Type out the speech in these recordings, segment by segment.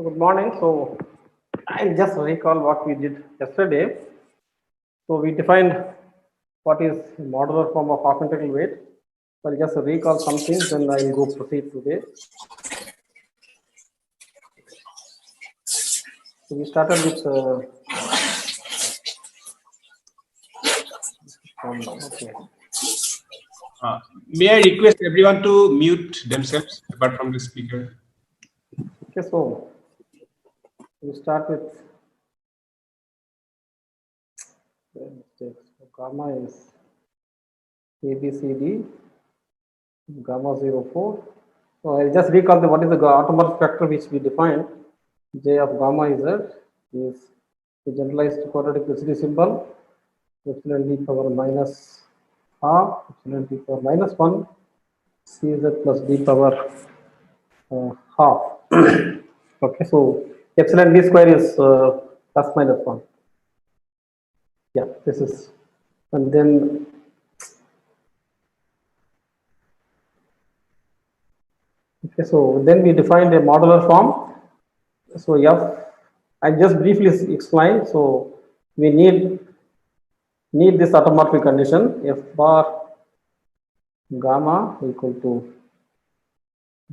So good morning. So I'll just recall what we did yesterday. So we defined what is modular form of half integral weight. So I'll just recall some things, then I'll go proceed today. So we started with okay. May I request everyone to mute themselves apart from the speaker? Okay, so we start with mistakes. So gamma is ABCD, gamma 04. So I'll just recall what is the automorphic factor which we defined. J of gamma Z is the generalized quadratic residual symbol, epsilon d power minus half, epsilon d power minus 1, Cz plus d power half. Okay, so epsilon d square is plus minus 1. Yeah, this is, and then okay, so then we defined a modular form. So F, I just briefly explained. So we need this automorphic condition F bar gamma equal to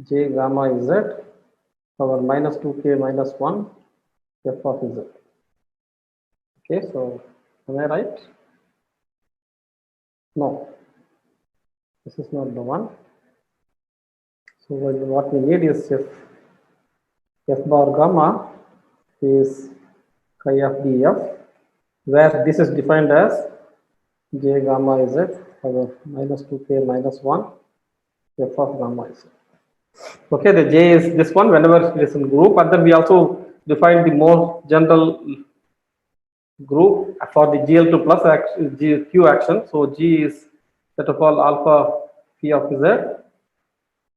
J gamma Z power minus 2k minus 1 F of Z. Okay, so am I right? No, this is not the one. So what we need is F bar gamma is chi of df, where this is defined as J gamma Z power minus 2k minus 1 F of gamma Z. Okay, the J is this one whenever it is in group, and then we also define the more general group for the GL2 plus Q action. So G is set of all alpha phi of Z,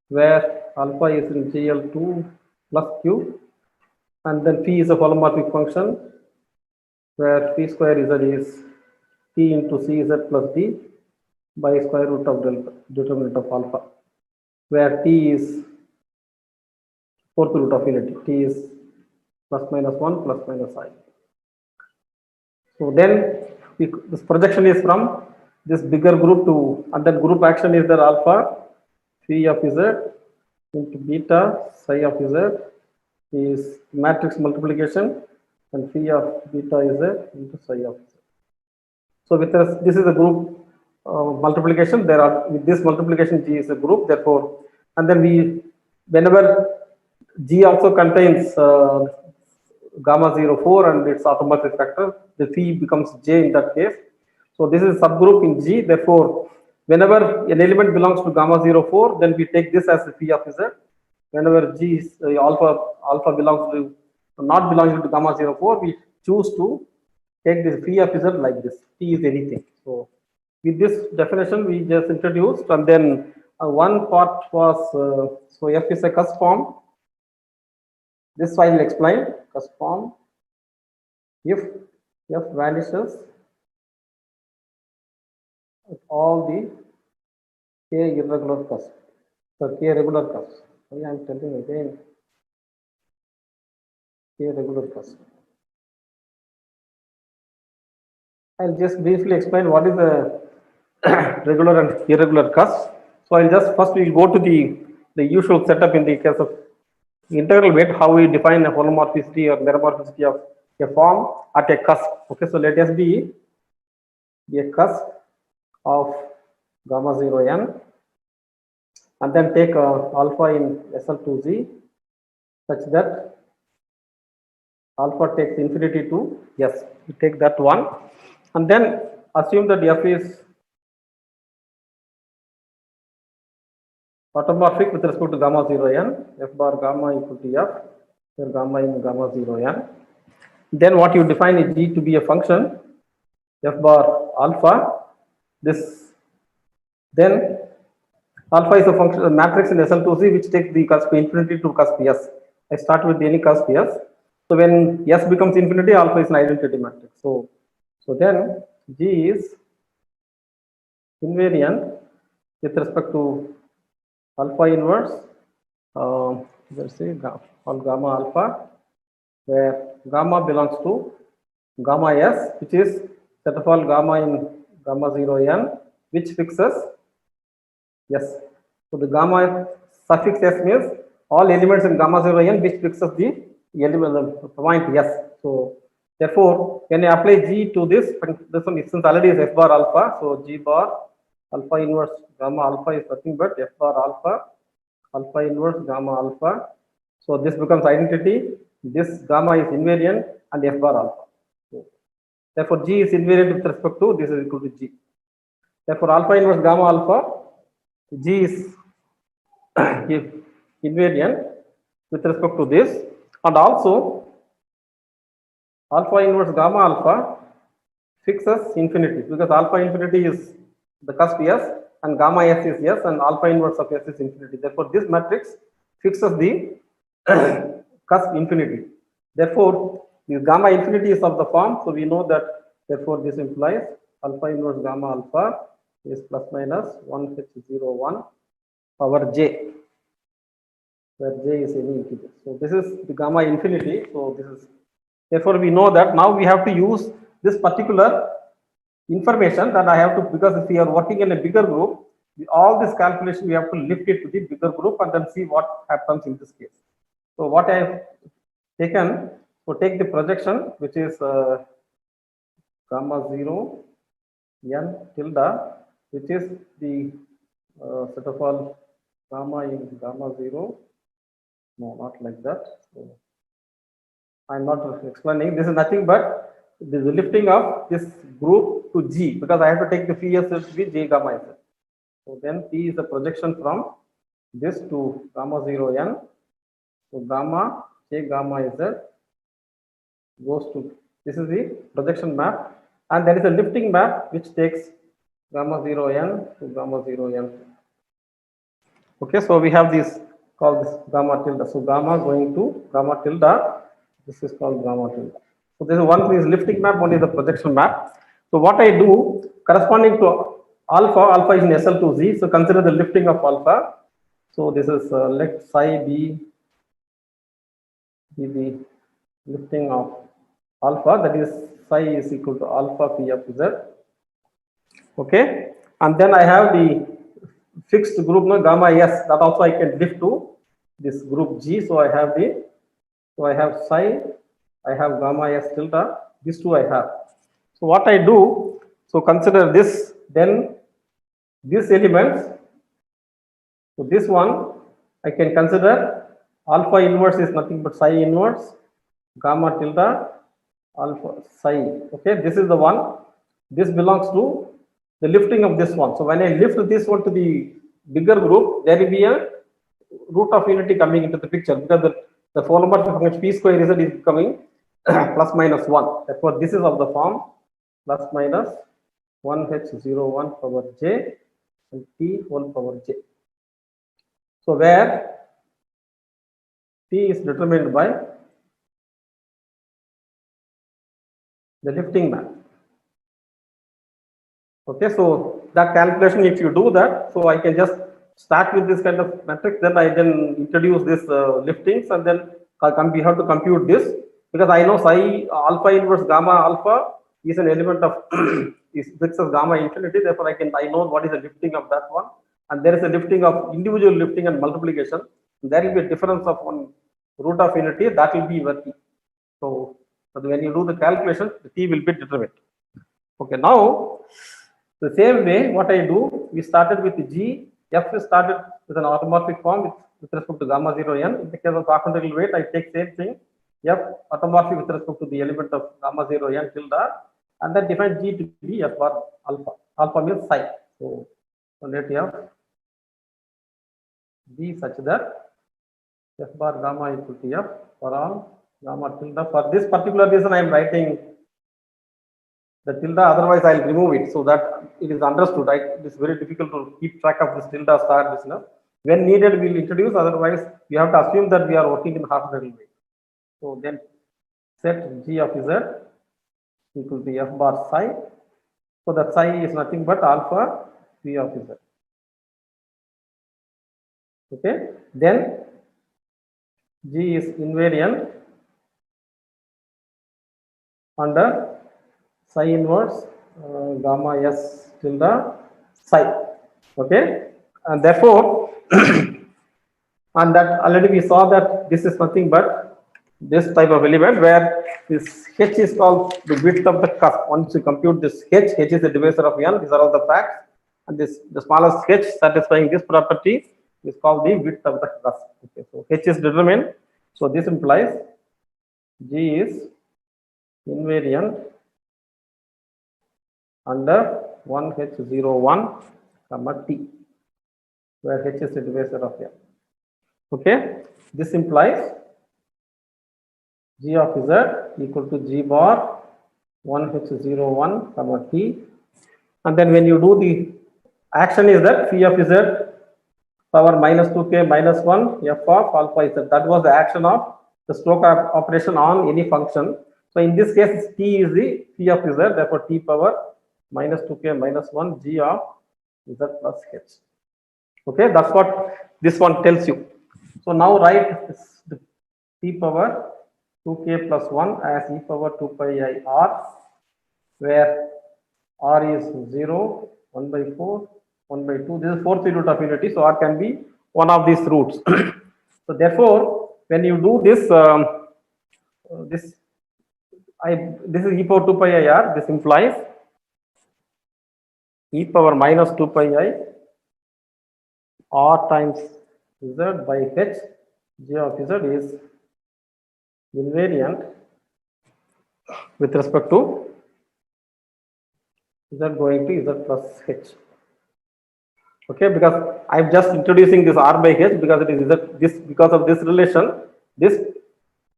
where alpha is in GL2 plus Q, and then phi is a holomorphic function, where phi square Z is T into Cz plus D by square root of determinant of alpha, where T is fourth root of unity. T is plus minus 1 plus minus I. So then this projection is from this bigger group to, and that group action is there alpha phi of Z into beta psi of Z is matrix multiplication, and phi of beta is Z into psi of Z. So with this is a group multiplication. There are with this multiplication G is a group. Therefore, and then we whenever G also contains gamma 04 and its automorphic factor, the phi becomes J in that case. So this is a subgroup in G. Therefore, whenever an element belongs to gamma 04, then we take this as the phi of Z. Whenever G is alpha belongs to not belonging to gamma 04, we choose to take this phi of Z like this. P is anything. So with this definition we just introduced, and then one part was so F is a cusp form. This I will explain. Cusp form. If F vanishes at all the k irregular cusp, so k regular cusp. I am telling again k regular cusp. I'll just briefly explain what is the regular and irregular cusp. So I'll just first we will go to the usual setup in the case of integral weight, how we define a holomorphicity or meromorphicity of a form at a cusp. Okay, so let us be a cusp of gamma 0n, and then take alpha in SL2Z such that alpha takes infinity to S. We take that one, and then assume that F is automorphic with respect to gamma 0n, F bar gamma equal to F, where gamma in gamma 0n. Then what you define is G to be a function F bar alpha. This then alpha is a function, a matrix in SL2Z which takes the cusp infinity to cusp S. I start with any cusp S. So when S becomes infinity, alpha is an identity matrix. So then G is invariant with respect to alpha inverse, let's say all gamma alpha where gamma belongs to gamma s, which is set of all gamma in gamma 0 n, which fixes yes. So the gamma suffix s means all elements in gamma 0 n which fixes the element the point s. So therefore, when I apply g to this one since already is f bar alpha, so g bar alpha inverse gamma alpha is nothing but f bar alpha alpha inverse gamma alpha. So this becomes identity. This gamma is invariant and f bar alpha. So, therefore, g is invariant with respect to this is equal to g. Therefore, alpha inverse gamma alpha g is invariant with respect to this, and also alpha inverse gamma alpha fixes infinity because alpha infinity is the cusp s and gamma s is s and alpha inverse of s is infinity. Therefore, this matrix fixes the cusp infinity. Therefore, this gamma infinity is of the form, so we know that therefore this implies alpha inverse gamma alpha is plus minus 1h01 power j, where j is any integer. So this is the gamma infinity. So this is therefore we know that now we have to use this particular information that I have to, because if we are working in a bigger group, all this calculation we have to lift it to the bigger group and then see what happens in this case. So what I have taken, so take the projection which is gamma 0 n tilde, which is the set of all gamma in gamma 0. No, not like that. So I'm not explaining. This is nothing but the lifting of this group to G because I have to take the phi s to be J gamma s. So then P is the projection from this to gamma 0 n. So gamma J gamma s goes to, this is the projection map, and there is a lifting map which takes gamma 0 n to gamma 0 n. Okay, so we have this called this gamma tilde. So gamma going to gamma tilde. This is called gamma tilde. So this is one is lifting map, one is the projection map. So what I do corresponding to alpha, alpha is in SL to Z. So consider the lifting of alpha. So this is let psi be the lifting of alpha, that is psi is equal to alpha phi of Z. Okay, and then I have the fixed group no, gamma s, that also I can lift to this group G. So I have the, so I have psi, I have gamma s tilde, these two I have. So what I do, so consider this, then these elements, so this one I can consider alpha inverse is nothing but psi inverse gamma tilde alpha psi. Okay, this is the one, this belongs to the lifting of this one. So when I lift this one to the bigger group, there will be a root of unity coming into the picture because the holomorphic function p square z is becoming plus minus 1. Therefore, this is of the form plus minus 1h01 power j and t whole power j. So where t is determined by the lifting map. Okay, so that calculation, if you do that, so I can just start with this kind of matrix, then I then introduce this liftings, and then we have to compute this because I know psi alpha inverse gamma alpha is an element of is fixes gamma infinity. Therefore, I know what is the lifting of that one, and there is a lifting of individual lifting and multiplication. There will be a difference of one root of unity, that will be your t. So when you do the calculation, the t will be determined. Okay, now the same way, what I do, we started with G, F is started with an automorphic form with respect to gamma 0 n. In the case of Sachdarial weight, I take same thing, F automorphic with respect to the element of gamma 0 n tilde, and then define G to be F bar alpha. Alpha means psi. So let F be such that F bar gamma equal to F for all gamma tilde. For this particular reason, I am writing the tilde, otherwise I'll remove it so that it is understood. Right? It is very difficult to keep track of this tilde star business. When needed, we'll introduce, otherwise you have to assume that we are working in half radial way. So then set G of Z equal to F bar psi. So that psi is nothing but alpha P of Z. Okay, then G is invariant under psi inverse gamma s tilde psi. Okay, and therefore and that already we saw that this is nothing but this type of element where this h is called the width of the cusp. Once you compute this h is the divisor of n. These are all the facts, and this the smallest h satisfying this property is called the width of the cusp. Okay, so h is determined. So this implies G is invariant under 1H01, T, where H is the divisor of n. Okay, this implies G of Z equal to G bar 1H01, T, and then when you do the action is that phi of Z power minus 2k minus 1 f of alpha Z. That was the action of the stroke operation on any function. So in this case, T is the phi of Z, therefore T power minus 2k minus 1 G of Z plus H. Okay, that's what this one tells you. So now write the T power 2k plus 1 as e power 2 pi I r, where r is 0, 1 by 4, 1 by 2. This is fourth root of unity, so r can be one of these roots. So therefore, when you do this, this is e power 2 pi I r. This implies e power minus 2 pi I r times z by h. G of z is invariant with respect to z going to z plus h. Okay, because I'm just introducing this r by h because it is this because of this relation, this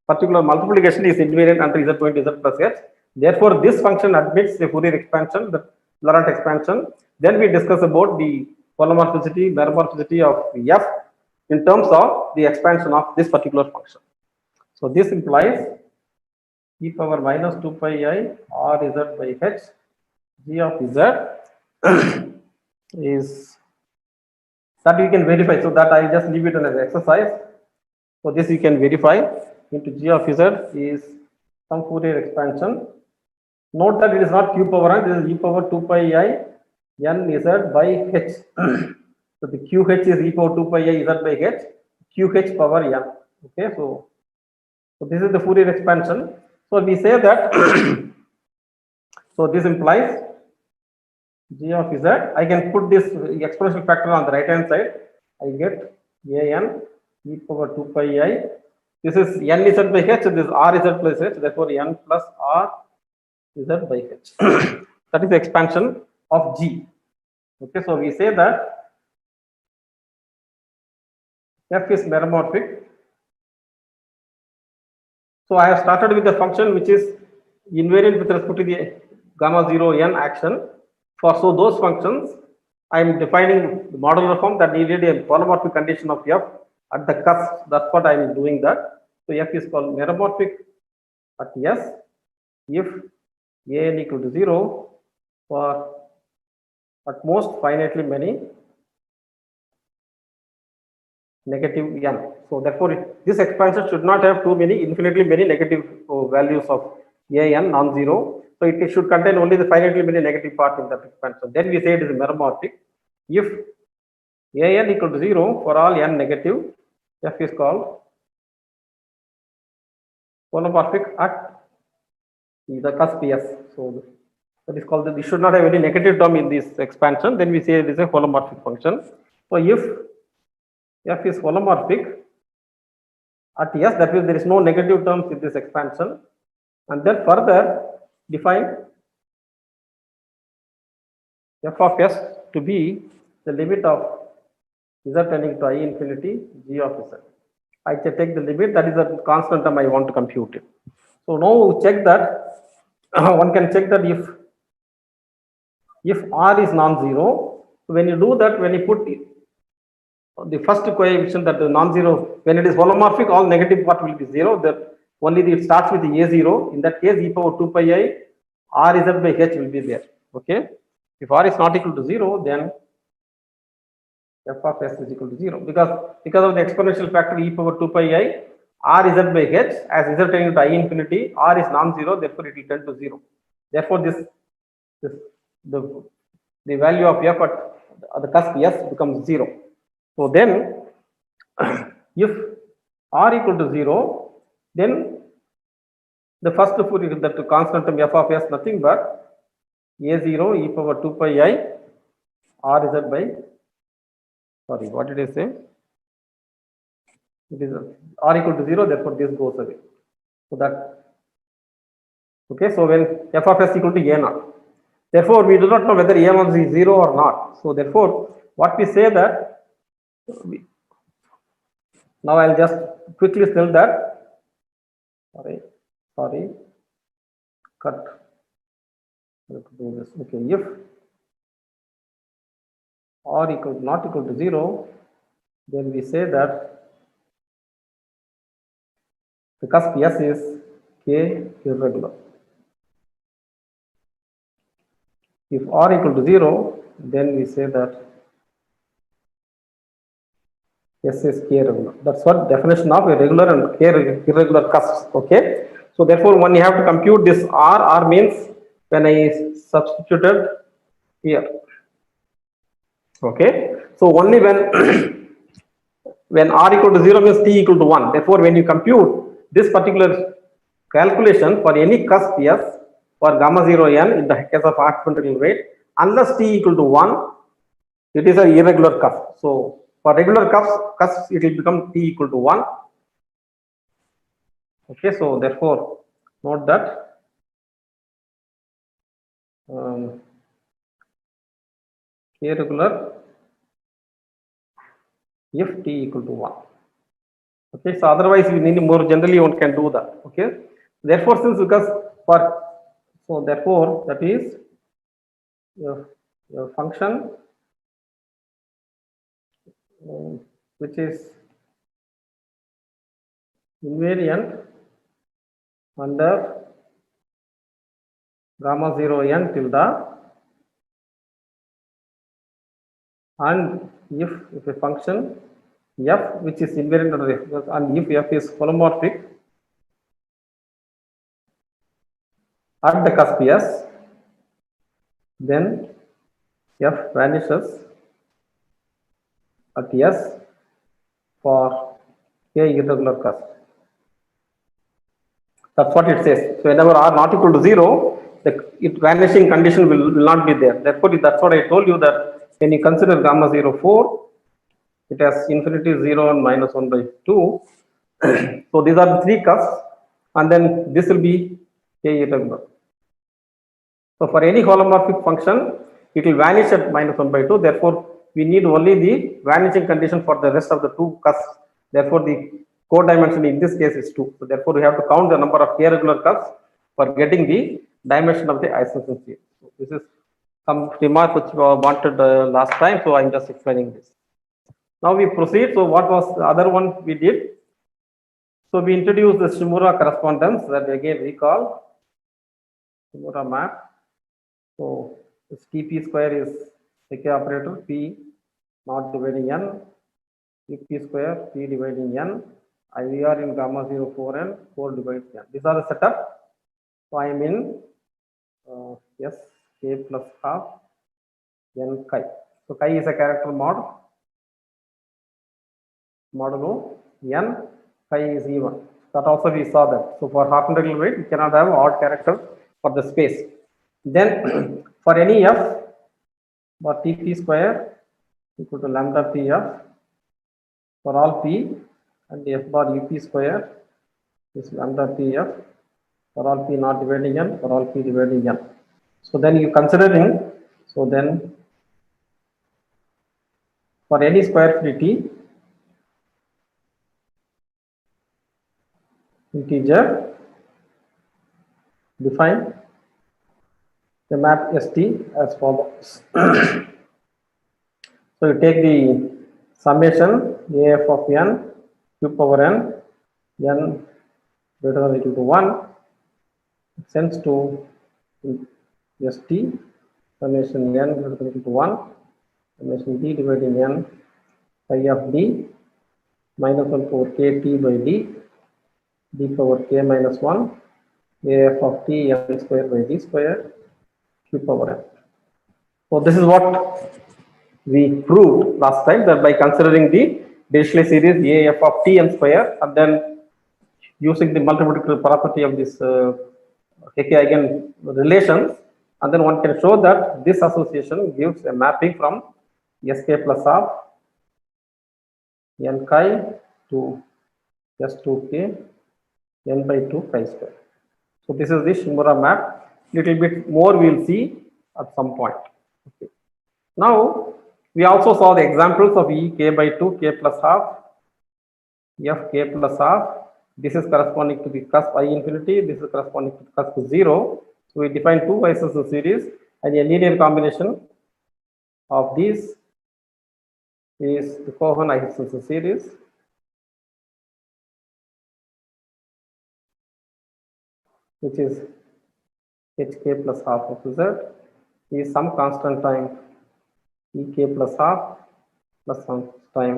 particular multiplication is invariant under z going to z plus h. Therefore, this function admits the Fourier expansion, the Laurent expansion. Then we discuss about the polymorphicity, meromorphicity of f in terms of the expansion of this particular function. So this implies e power minus 2 pi I r z by h. G of z is that you can verify. So that I just leave it as an exercise. So this you can verify into G of z is some Fourier expansion. Note that it is not q power n, this is e power 2 pi I n z by h. So the qh is e power 2 pi I z by h, qh power n. Okay, so this is the Fourier expansion. So we say that so this implies G of z. I can put this exponential factor on the right hand side. I get an e power 2 pi I. This is n z by h. This is r z plus h. Therefore, n plus r z by h. That is the expansion of G. Okay, so we say that f is meromorphic. So I have started with the function which is invariant with respect to the gamma 0 n action. So those functions, I am defining the modular form that needed a polymorphic condition of f at the cusp. That's what I am doing that. So f is called meromorphic at s if an equal to 0 for at most finitely many negative n. So therefore, this expansion should not have too many infinitely many negative values of an non-zero. So it should contain only the finitely many negative part in that expansion. Then we say it is meromorphic if an equal to 0 for all n negative. F is called polymorphic at the cusp s. So that is called we should not have any negative term in this expansion. Then we say it is a holomorphic function. So if f is holomorphic at s, that means there is no negative terms in this expansion, and then further define f of s to be the limit of z tending to I infinity G of z. I take the limit, that is the constant term I want to compute it. So now check that one can check that if r is non-zero, when you do that, when you put the first coefficient that the non-zero, when it is holomorphic, all negative part will be 0. That only it starts with a0. In that case, e power 2 pi I r z by h will be there. Okay. If r is not equal to 0, then f of s is equal to 0 because of the exponential factor e power 2 pi I r z by h, as z tending to I infinity, r is non-zero, therefore it will tend to 0. Therefore this the value of f at the cusp s becomes 0. So then if r equal to 0, then the first Fourier, that constant term f of s, nothing but a0 e power 2 pi I r z by, sorry, what did I say? It is r equal to 0, therefore this goes away. So that, okay, so when f of s equal to a naught, therefore we do not know whether a1 is 0 or not. So therefore what we say that, now I'll just quickly tell that, sorry, cut, let's do this. Okay, if r equal not equal to 0, then we say that the cusp s is k irregular. If r equal to 0, then we say that s is k regular. That's what definition of a regular and k irregular cusps. Okay, so therefore when you have to compute this r means when I substituted here. Okay, so only when when r equal to 0 means t equal to 1. Therefore when you compute this particular calculation for any cusp s for gamma 0 n in the case of arc integral rate, unless t equal to 1, it is an irregular cusp. So for regular cusps it will become t equal to 1. Okay, so therefore note that k regular if t equal to 1. Okay, so otherwise we need more generally one can do that. Okay, therefore since because for, so therefore that is your function which is invariant under gamma 0 n tilde, and if a function f which is invariant under f, and if f is holomorphic at the cusp s, then f vanishes at s for k irregular cusp. That's what it says. So whenever r not equal to 0, the vanishing condition will not be there. Therefore that's what I told you, that when you consider gamma 0 4, it has infinity 0 and minus 1 by 2. So these are the three cusps, and then this will be k irregular. So for any holomorphic function, it will vanish at minus 1 by 2. Therefore we need only the vanishing condition for the rest of the two cusps. Therefore the codimension in this case is 2. So therefore we have to count the number of k regular cusps for getting the dimension of the Eisenstein field. So this is some remark which we wanted last time, so I'm just explaining this. Now we proceed. So what was the other one we did? So we introduced the Shimura correspondence, that again recall Shimura map. So this Tp square is K operator, P not dividing n, P square, P dividing n, IVR in gamma 0 4n, 4 divides n. These are the setup. So I am in S k plus half n chi. So chi is a character modulo n, chi is even. That also we saw that. So for half integral rate, we cannot have odd character for the space. Then for any f, for Tp square equal to lambda pf for all p, and f bar up square is lambda pf for all p not dividing n, for all p dividing n. So then you considering, so then for any square free t, integer, define the map st as follows. So you take the summation af of n q power n greater than or equal to 1 extends to st summation n greater than or equal to 1 summation d dividing n phi of d minus 1 over kt by d d power k minus 1 af of t n square by d square q power n. So this is what we proved last time, that by considering the Dirichlet series af of t n square and then using the multiplicative property of this Hecke eigen relations, and then one can show that this association gives a mapping from sk plus half n chi to s2k n by 2 chi square. So this is the Shimura map. Little bit more we will see at some point. Okay. Now we also saw the examples of E k by 2 k plus half f k plus half. This is corresponding to the cusp I infinity. This is corresponding to the cusp 0. So we define two isosceles series, and a linear combination of these is the Cohen isosceles series. Which is hk plus half of z is some constant time ek plus half plus some time.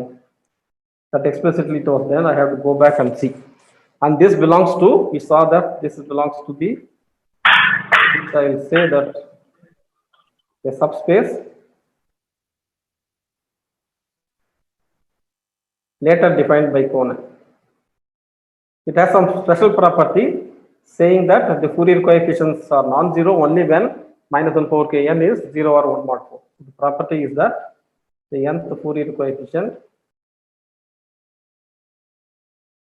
That explicitly it was then. I have to go back and see. And this belongs to, we saw that this belongs to the, which I will say that a subspace later defined by Cohen. It has some special property saying that the Fourier coefficients are non-zero only when minus 1 power k n is 0 or 1 mod 4. The property is that the nth Fourier coefficient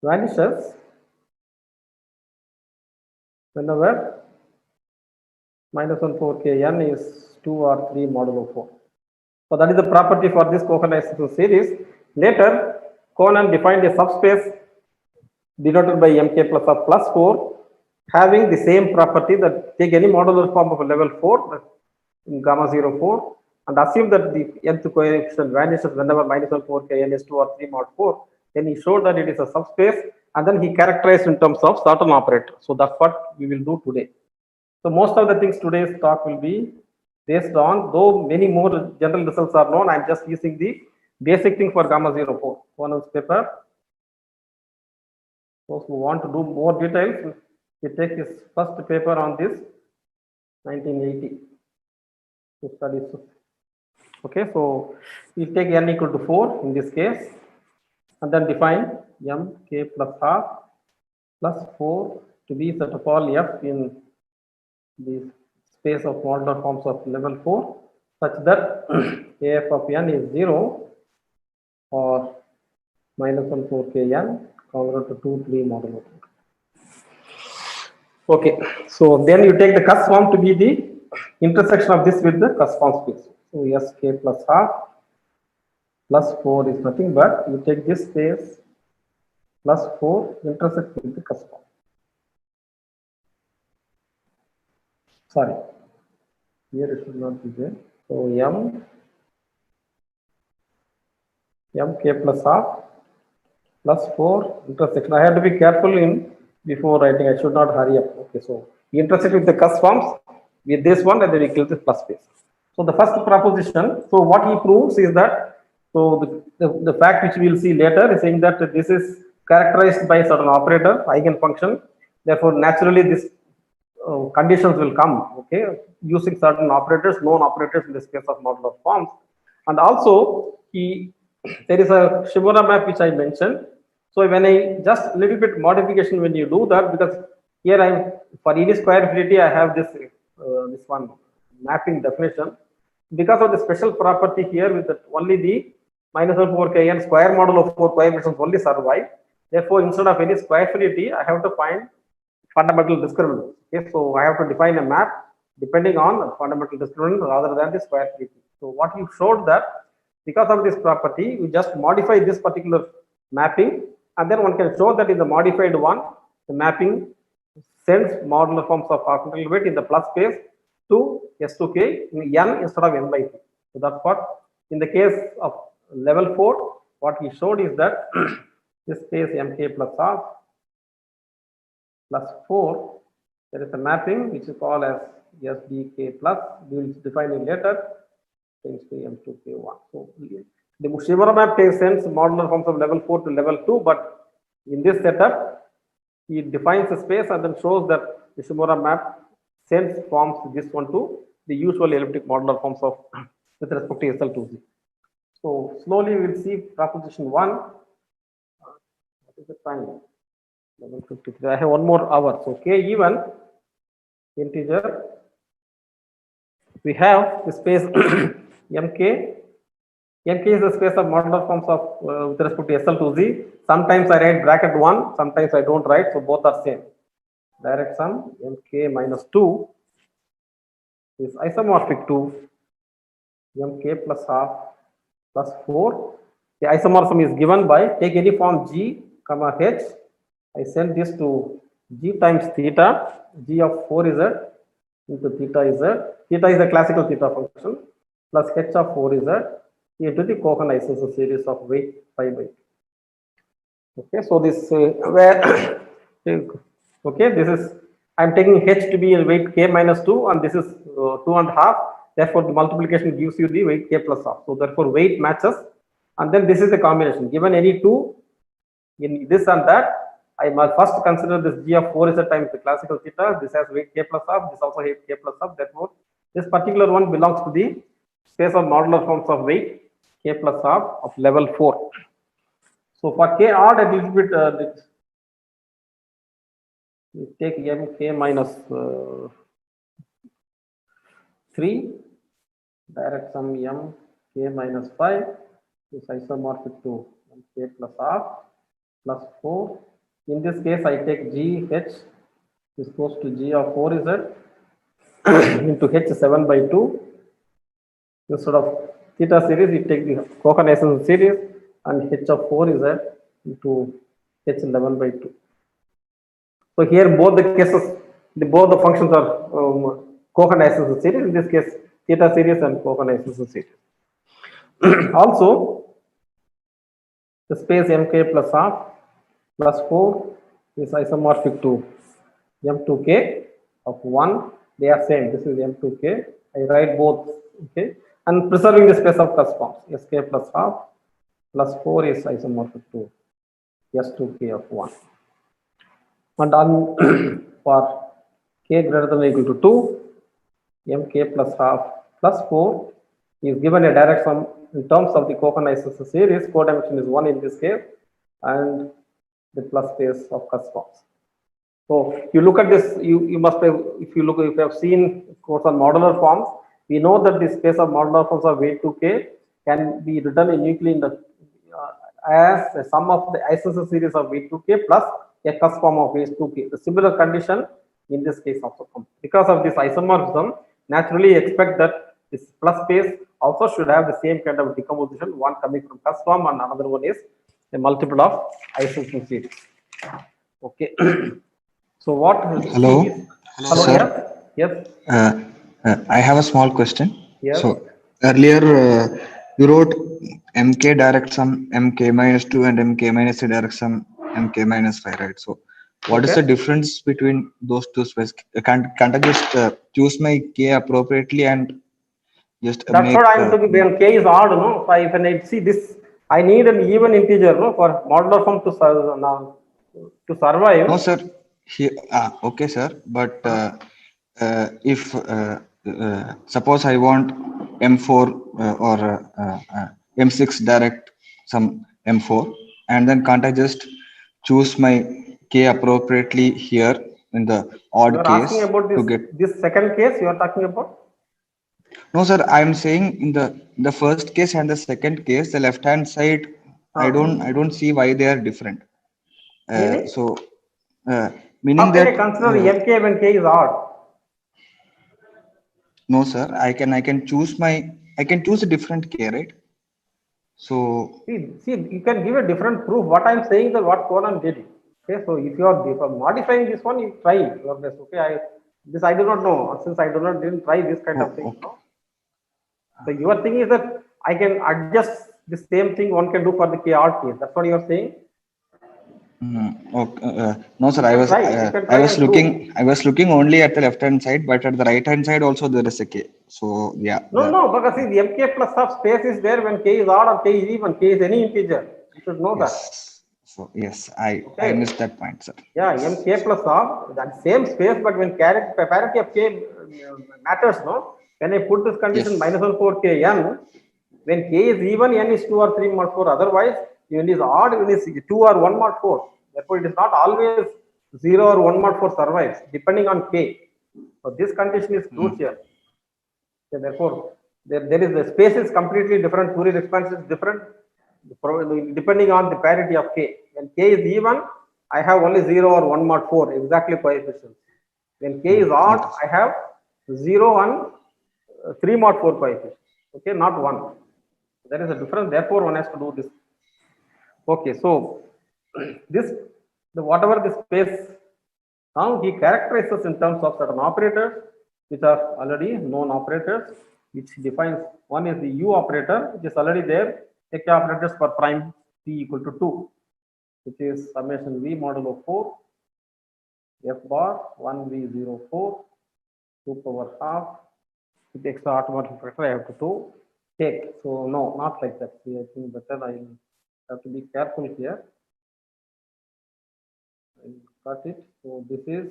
vanishes whenever minus 1 power k n is 2 or 3 modulo 4. So that is the property for this Cohen isosceles series. Later, Cohen defined a subspace denoted by mk plus of plus 4 having the same property, that take any modular form of a level 4 in gamma 0 4 and assume that the nth coefficient vanishes whenever minus 1 power k n is 2 or 3 mod 4. Then he showed that it is a subspace, and then he characterized in terms of certain operator. So that's what we will do today. So most of the things today's talk will be based on, though many more general results are known, I'm just using the basic thing for gamma 0 4. One of paper. Those who want to do more details, we take his first paper on this 1980 to study. Okay, so we take n equal to 4 in this case, and then define m k plus half plus 4 to be set of all f in the space of modular forms of level 4 such that af of n is 0 or minus 1 4 k n congruent to 2 3 modulo 4. Okay, so then you take the cusp form to be the intersection of this with the cusp form space. So sk plus half plus 4 is nothing but you take this space plus 4 intersect with the cusp form. Sorry, here it should not be there. So m k plus half plus 4 intersection. I have to be careful in before writing. I should not hurry up. Okay, so we intersect with the cusp forms with this one, and then we kill this plus space. So the first proposition. So what he proves is that, so the fact which we will see later is saying that this is characterized by certain operator eigenfunction. Therefore, naturally this conditions will come. Okay, using certain operators, known operators in this case of modular forms, and also there is a Shimura map which I mentioned. So when I just a little bit modification when you do that, because here I'm for any square infinity I have this this one mapping definition. Because of the special property here with that only the minus 1 4 k n square modulo 4 coefficients only survive. Therefore, instead of any square infinity, I have to find fundamental discriminant. Okay, so I have to define a map depending on the fundamental discriminant rather than the square infinity. So what you showed that because of this property, we just modify this particular mapping, and then one can show that in the modified one, the mapping sends modular forms of occidental weight in the plus space to S2k in n instead of n by 2. So that's what in the case of level 4, what he showed is that this space mk plus half plus 4, there is a mapping which is called as sdk plus, we will define it later, tends to m2k1. So the Shimura map sends modular forms of level 4 to level 2, but in this setup, he defines a space and then shows that the Shimura map sends forms this one to the usual elliptic modular forms of with respect to SL2Z. So slowly we will see proposition 1. What is the time? 11:53. I have one more hour. So K even integer. We have the space MK. MK is the space of modular forms of with respect to SL2Z. Sometimes I write bracket 1, sometimes I don't write, so both are same. Direct sum MK minus 2 is isomorphic to MK plus half plus 4. The isomorphism is given by take any form G, comma H. I send this to G times theta, G of 4Z into theta Z. Theta is the classical theta function plus H of 4Z into the Cohen isomorphism series of weight 5 by 2. Okay, so this where okay, this is I'm taking H to be a weight K minus 2 and this is 2.5. Therefore, the multiplication gives you the weight K plus half. So therefore, weight matches, and then this is the combination. Given any two in this and that, I must first consider this G of 4 is a times the classical theta. This has weight K plus half. This also has K plus half. Therefore, this particular one belongs to the space of modular forms of weight K plus half of level 4. So for K odd, a little bit. We take MK minus 3, direct sum MK minus 5 is isomorphic to MK plus half plus 4. In this case, I take GH is equals to G of 4Z into H 7 by 2. Instead of theta series, you take the Cohen isomorphism series and H of 4Z into H 11 by 2. So here both the cases, both the functions are Cohen isomorphism series. In this case, theta series and Cohen isomorphism series. Also, the space MK plus half plus 4 is isomorphic to M2K of 1. They are same. This is M2K. I write both. Okay, and preserving the space of cusp forms. SK plus half plus 4 is isomorphic to S2K of 1. And on for K greater than or equal to 2, MK plus half plus 4 is given a direct sum in terms of the Cohen isomorphism series. Codimension is 1 in this case, and the plus space of cusp forms. So you look at this, you must have, if you have seen course on modular forms, we know that the space of modular forms of weight 2K can be written uniquely in the as a sum of the isomorphism series of weight 2K plus a cusp form of weight 2K. The similar condition in this case also comes. Because of this isomorphism, naturally expect that this plus space also should have the same kind of decomposition, one coming from cusp form and another one is a multiple of isomorphism series. Okay. So what? Hello. Hello, Sir. Yes. I have a small question. Yes. So earlier you wrote MK direct sum MK minus 2 and MK minus 3 direct sum MK minus 5, right? So what is the difference between those two spaces? Can't I just choose my K appropriately and just That's make, what I'm doing. When K is odd, no. If I see this, I need an even integer, no, for modular form to survive. No, sir. Here, okay, sir. But if suppose I want M4 or M6 direct some M4, and then can't I just choose my K appropriately here in the odd You are case asking about to get? this second case you are talking about? No, sir. I'm saying in the first case and the second case, the left hand side, I don't see why they are different. Meaning? So How meaning can I that consider MK when K is odd? no, sir. I can choose a different K, right? So See, you can give a different proof. What I'm saying that what code I'm getting. Okay, so if you are modifying this one, you try your best. Okay, I do not know since I didn't try this kind of thing. okay. No? So your thing is that I can adjust the same thing one can do for the K odd case. That's what you are saying. Okay. No, sir. I was looking only at the left hand side, but at the right hand side also there is a K. So yeah. No, because see, the MK plus of space is there when K is odd or K is even. K is any integer. You should know that. So yes, I Okay. missed that point, sir. Yeah, mk plus of that same space, but when parity of k matters, no? When I put this condition Yes. minus 1 4 k n, when k is even, n is 2 or 3 mod 4. Otherwise, when it is odd, when it is 2 or 1 mod 4. Therefore, it is not always 0 or 1 mod 4 survives, depending on k. So this condition is crucial. So therefore, there is the space is completely different. Fourier expansion is different depending on the parity of k. When k is even, I have only 0 or 1 mod 4 exactly coefficients. When k is odd, Okay. I have 0 and 3 mod 4 coefficients. Okay, not 1. There is a difference. Therefore, one has to do this. Okay, so this whatever the space, now he characterizes in terms of certain operators which are already known operators, which defines one is the U operator, which is already there, take operators for prime p equal to 2, which is summation v modulo 4 f bar 1 v 0 4 2 power half with extra automatic factor I have to take. So no, not like that. See, I think better I have to be careful here. I got it. So this is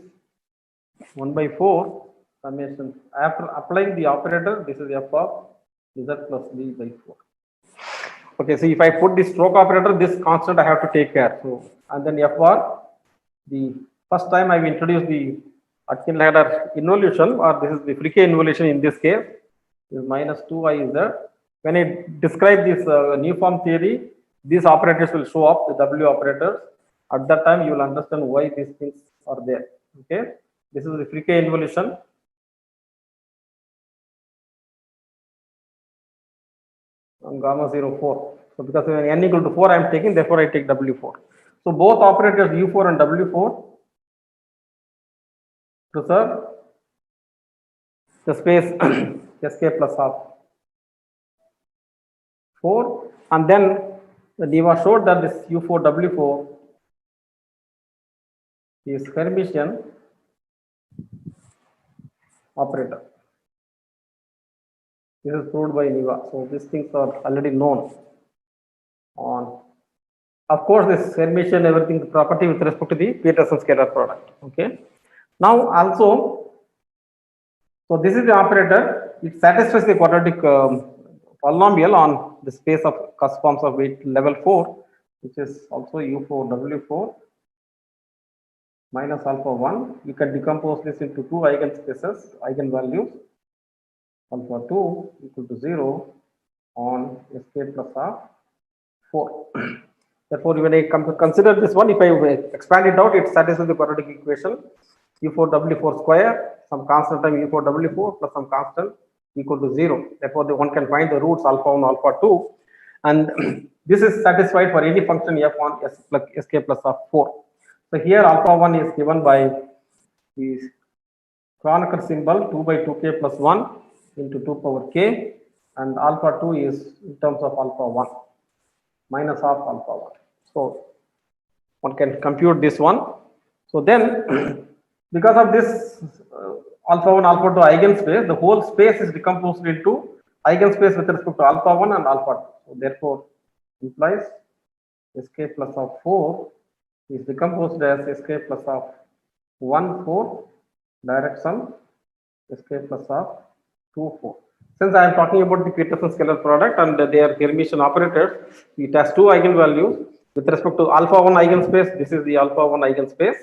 1 by 4 summation. After applying the operator, this is f of z plus b by 4. Okay, so if I put the stroke operator, this constant I have to take care. So, and then f bar, the first time I've introduced the Atkin ladder involution, or this is the Friquet involution in this case, is minus 2i z. When I describe this new form theory, these operators will show up, the W operators. At that time, you will understand why these things are there. Okay, this is the Friquet involution. On gamma 04. So because when n equal to 4, I am taking, therefore I take W4. So both operators U4 and W4 preserve the space Sk plus half 4, and then the Neva showed that this U4 W4 is Hermitian operator. This is proved by Neva. So these things are already known. On, of course, this Hermitian everything the property with respect to the Peterson scalar product. Okay. Now also, so this is the operator. It satisfies the quadratic polynomial on the space of cusp-forms of weight level 4, which is also U4 W4 minus alpha 1. You can decompose this into two eigenspaces, eigenvalues. Alpha 2 equal to 0 on Sk plus half 4. Therefore, when I come to consider this one, if I expand it out, it satisfies the quadratic equation U4 W4 square, some constant time U4 W4 plus some constant equal to 0. Therefore, one can find the roots alpha 1, alpha 2, and this is satisfied for any function f1 s plus sk plus of 4. So here alpha 1 is given by the Kronecker symbol 2 by 2k plus 1 into 2 power k, and alpha 2 is in terms of alpha 1 minus half alpha 1. So one can compute this one. So then because of this alpha 1 alpha 2 eigenspace, the whole space is decomposed into eigenspace with respect to alpha 1 and alpha 2. So therefore implies sk plus of 4 is decomposed as sk plus of 1 4 direct sum sk plus of 2 4. Since I am talking about the Peterson scalar product and their Hermitian operators, it has two eigenvalues. With respect to alpha 1 eigenspace, this is the alpha 1 eigenspace,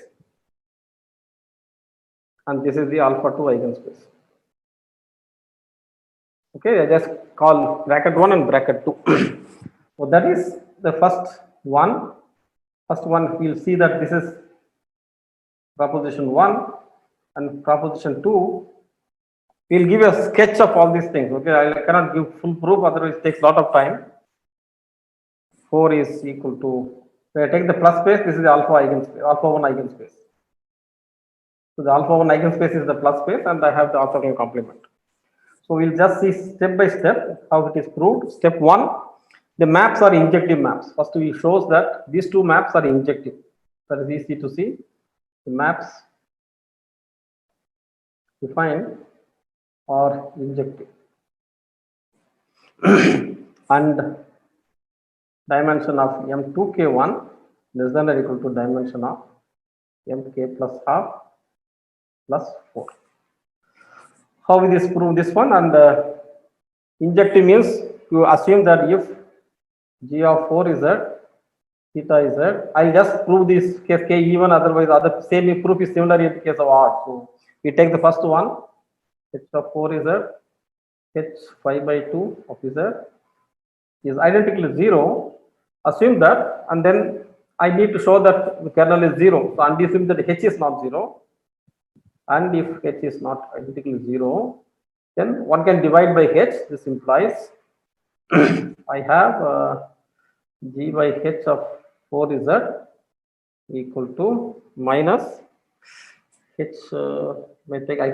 and this is the alpha 2 eigenspace. Okay, I just call bracket 1 and bracket 2. So that is the first one. First one, we'll see that this is proposition 1, and proposition 2. We'll give a sketch of all these things. Okay, I cannot give full proof, otherwise it takes a lot of time. 4 is equal to, so I take the plus space, this is the alpha eigenspace, alpha 1 eigenspace. So the alpha 1 eigenspace is the plus space, and I have the orthogonal complement. So we'll just see step by step how it is proved. Step 1, the maps are injective maps. First, we shows that these two maps are injective. That is easy to see. The maps defined are injective. And dimension of M2K1 less than or equal to dimension of mk plus half plus 4. How we this prove this one? And injective means you assume that if g of 4 is z, theta is z. I just prove this case k even, otherwise other same proof is similar in the case of odd. So we take the first one, h of 4 is z, h 5 by 2 of z is identical to 0. Assume that, and then I need to show that the kernel is 0. So and assume that h is not 0. And if h is not identical to 0, then one can divide by h. This implies I have g by h of 4 is equal to minus h, I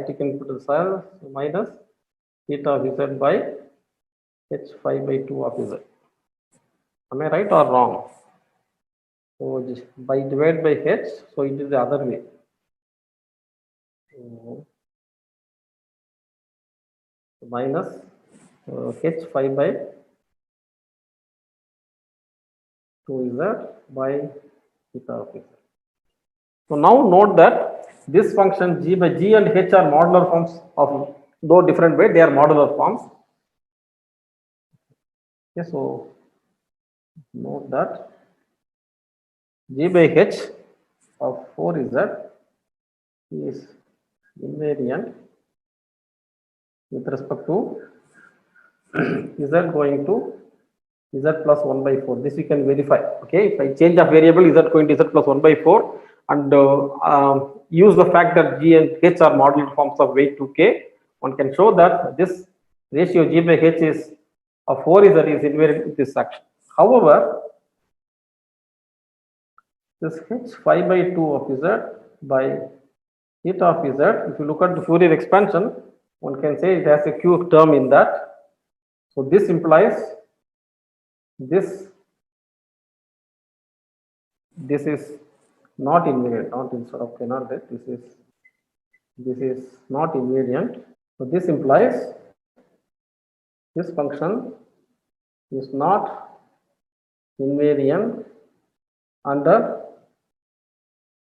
taken to the cell, so minus theta of z by h 5 by 2 of z. Am I right or wrong? So just by divide by h, so it is the other way. So minus h 5 by 2z by theta of z. So now note that this function g by g and h are modular forms of, though different way, they are modular forms. Okay, so note that g by h of 4z is invariant with respect to z going to z plus 1 by 4. This we can verify. Okay, if I change of variable z going to z plus 1 by 4 and use the fact that g and h are modular forms of weight 2k, one can show that this ratio g by h is of 4 is invariant with this action. However, this h 5 by 2 of z by theta of z, if you look at the Fourier expansion, one can say it has a q term in that. So this implies this is not invariant, not instead of cannot that this is not invariant. So this implies this function is not invariant under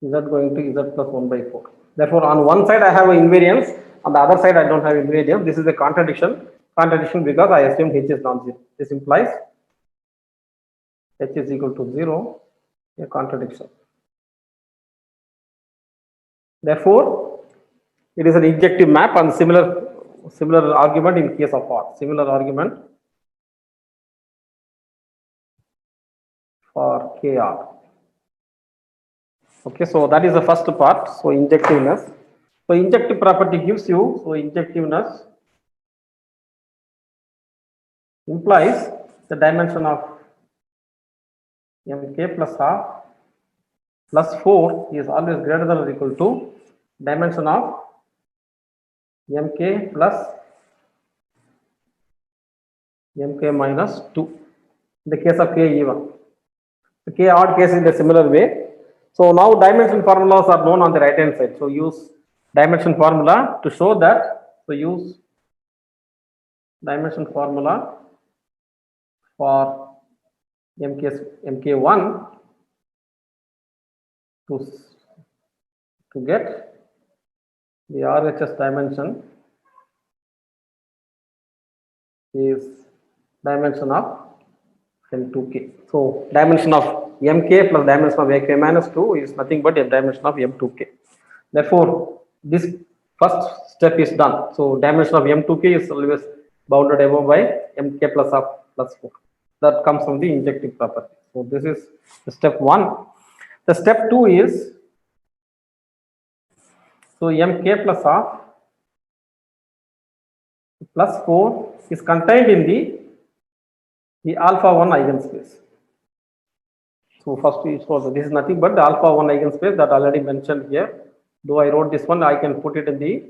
z going to z plus 1 by 4. Therefore, on one side I have an invariance, on the other side I don't have invariance. This is a contradiction because I assume h is non-zero. This implies h is equal to 0, a contradiction. Therefore, it is an injective map, and similar argument in case of odd. Similar argument for KR. Okay, so that is the first part. So injectiveness. So injective property gives you, so injectiveness implies the dimension of mk plus half plus 4 is always greater than or equal to dimension of mk plus mk minus 2 in the case of k even. The k odd case in a similar way. So now dimension formulas are known on the right hand side. So use dimension formula to show that. So use dimension formula for mk1 to get the RHS dimension is dimension of M2k. So dimension of mk plus dimension of ak minus 2 is nothing but a dimension of m2k. Therefore, this first step is done. So dimension of m2k is always bounded above by mk plus half plus 4. That comes from the injective property. So this is the step 1. The step 2 is, so mk plus half plus 4 is contained in the alpha 1 eigenspace. So first this is nothing but the alpha 1 eigenspace that already mentioned here. Though I wrote this one, I can put it in the,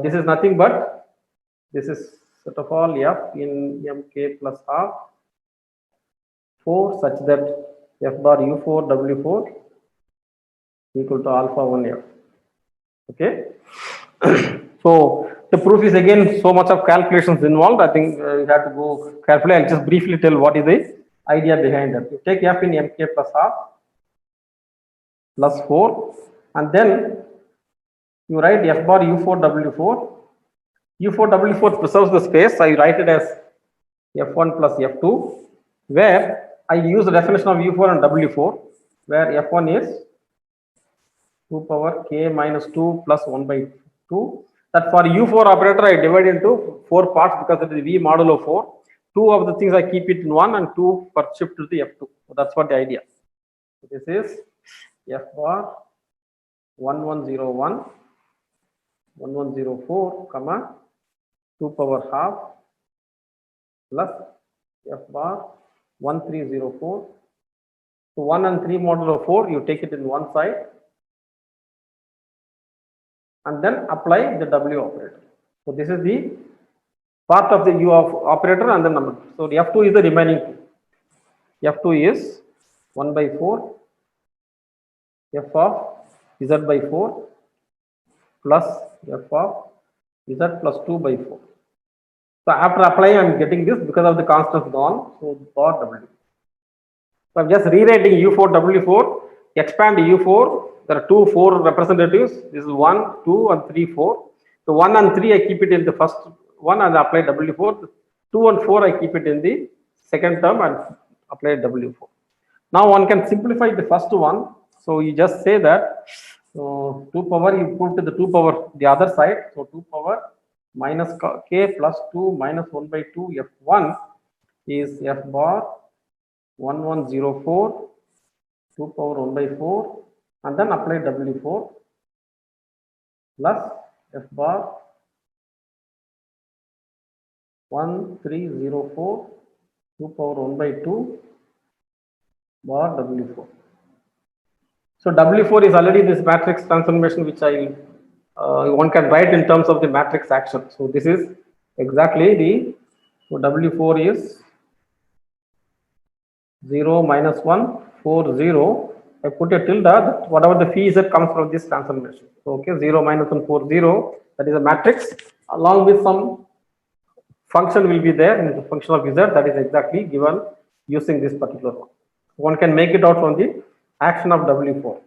this is nothing but, this is set of all f in mk plus half 4 such that f bar u4 w4 equal to alpha 1f. Okay. So the proof is again so much of calculations involved. I think you have to go carefully. I'll just briefly tell what is the idea behind it. You take f in mk plus half plus 4, and then you write f bar u4 w4. u4 w4 preserves the space, so I write it as f1 plus f2, where I use the definition of u4 and w4, where f1 is 2 power k minus 2 plus 1 by 2. That for u4 operator I divide into 4 parts because it is v modulo 4. 2 of the things I keep it in 1 and 2 for shift to the f2. So that's what the idea. So this is f bar 1101 1104 comma 2 power half plus f bar 1304. So 1 and 3 modulo 4, you take it in one side and then apply the W operator. So this is the part of the U of operator and the number. So the F2 is the remaining two. F2 is 1 by 4 f of z by 4 plus f of z plus 2 by 4. So after applying, I am getting this because of the constants gone. So bar W. So I am just rewriting U4 W4, expand U4. There are 2 4 representatives. This is 1, 2, and 3 4. So 1 and 3 I keep it in the first one and apply W4. 2 and 4 I keep it in the second term and apply W4. Now one can simplify the first one. So you just say that 2 power, you put to the 2 power the other side. So 2 power minus k plus 2 minus 1 by 2 f1 is f bar 1104 2 power 1 by 4 and then apply W4 plus f bar 1304 2 power 1 by 2 bar W4. So W4 is already this matrix transformation which one can write in terms of the matrix action. So this is exactly the, so W4 is 0 minus 1 4 0. I put a tilde that whatever the phi z comes from this transformation. So okay, 0 minus 1 4 0, that is a matrix along with some function will be there in the function of z, that is exactly given using this particular one. One can make it out from the action of W4.